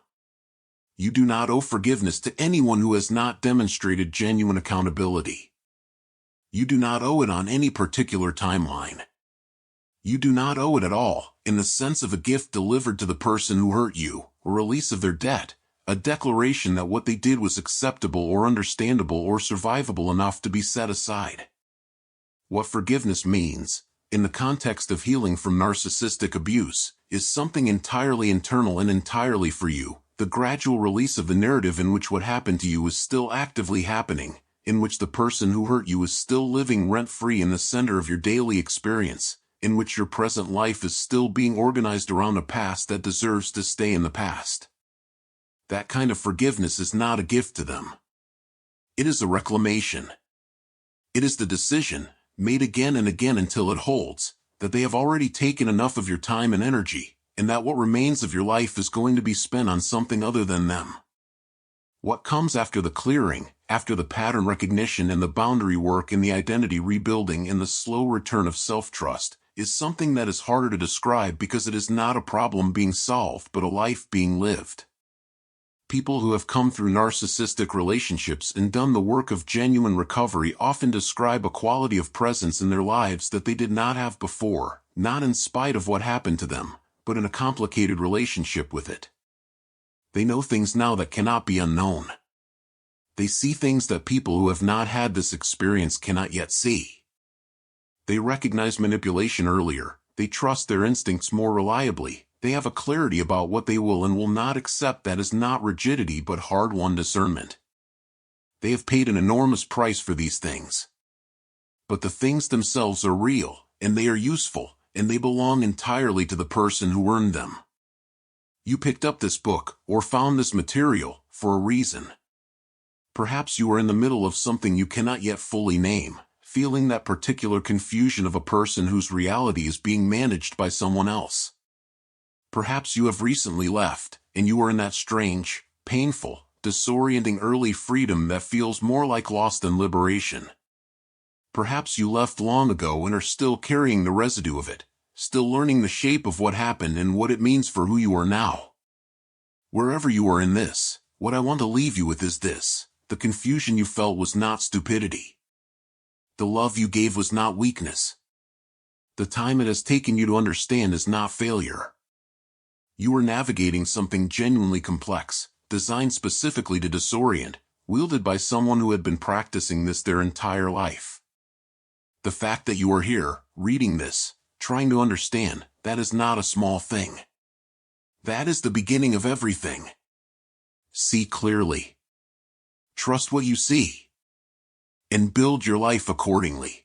You do not owe forgiveness to anyone who has not demonstrated genuine accountability. You do not owe it on any particular timeline. You do not owe it at all, in the sense of a gift delivered to the person who hurt you, a release of their debt, a declaration that what they did was acceptable or understandable or survivable enough to be set aside. What forgiveness means, in the context of healing from narcissistic abuse, is something entirely internal and entirely for you: the gradual release of the narrative in which what happened to you is still actively happening, in which the person who hurt you is still living rent-free in the center of your daily experience, in which your present life is still being organized around a past that deserves to stay in the past. That kind of forgiveness is not a gift to them. It is a reclamation. It is the decision, made again and again until it holds, that they have already taken enough of your time and energy, and that what remains of your life is going to be spent on something other than them. What comes after the clearing, after the pattern recognition and the boundary work and the identity rebuilding and the slow return of self-trust, is something that is harder to describe because it is not a problem being solved but a life being lived. People who have come through narcissistic relationships and done the work of genuine recovery often describe a quality of presence in their lives that they did not have before, not in spite of what happened to them, but in a complicated relationship with it. They know things now that cannot be unknown. They see things that people who have not had this experience cannot yet see. They recognize manipulation earlier, they trust their instincts more reliably, they have a clarity about what they will and will not accept that is not rigidity but hard-won discernment. They have paid an enormous price for these things. But the things themselves are real, and they are useful, and they belong entirely to the person who earned them. You picked up this book, or found this material, for a reason. Perhaps you are in the middle of something you cannot yet fully name, feeling that particular confusion of a person whose reality is being managed by someone else. Perhaps you have recently left, and you are in that strange, painful, disorienting early freedom that feels more like loss than liberation. Perhaps you left long ago and are still carrying the residue of it, still learning the shape of what happened and what it means for who you are now. Wherever you are in this, what I want to leave you with is this: the confusion you felt was not stupidity. The love you gave was not weakness. The time it has taken you to understand is not failure. You were navigating something genuinely complex, designed specifically to disorient, wielded by someone who had been practicing this their entire life. The fact that you are here, reading this, trying to understand, that is not a small thing. That is the beginning of everything. See clearly. Trust what you see. And build your life accordingly.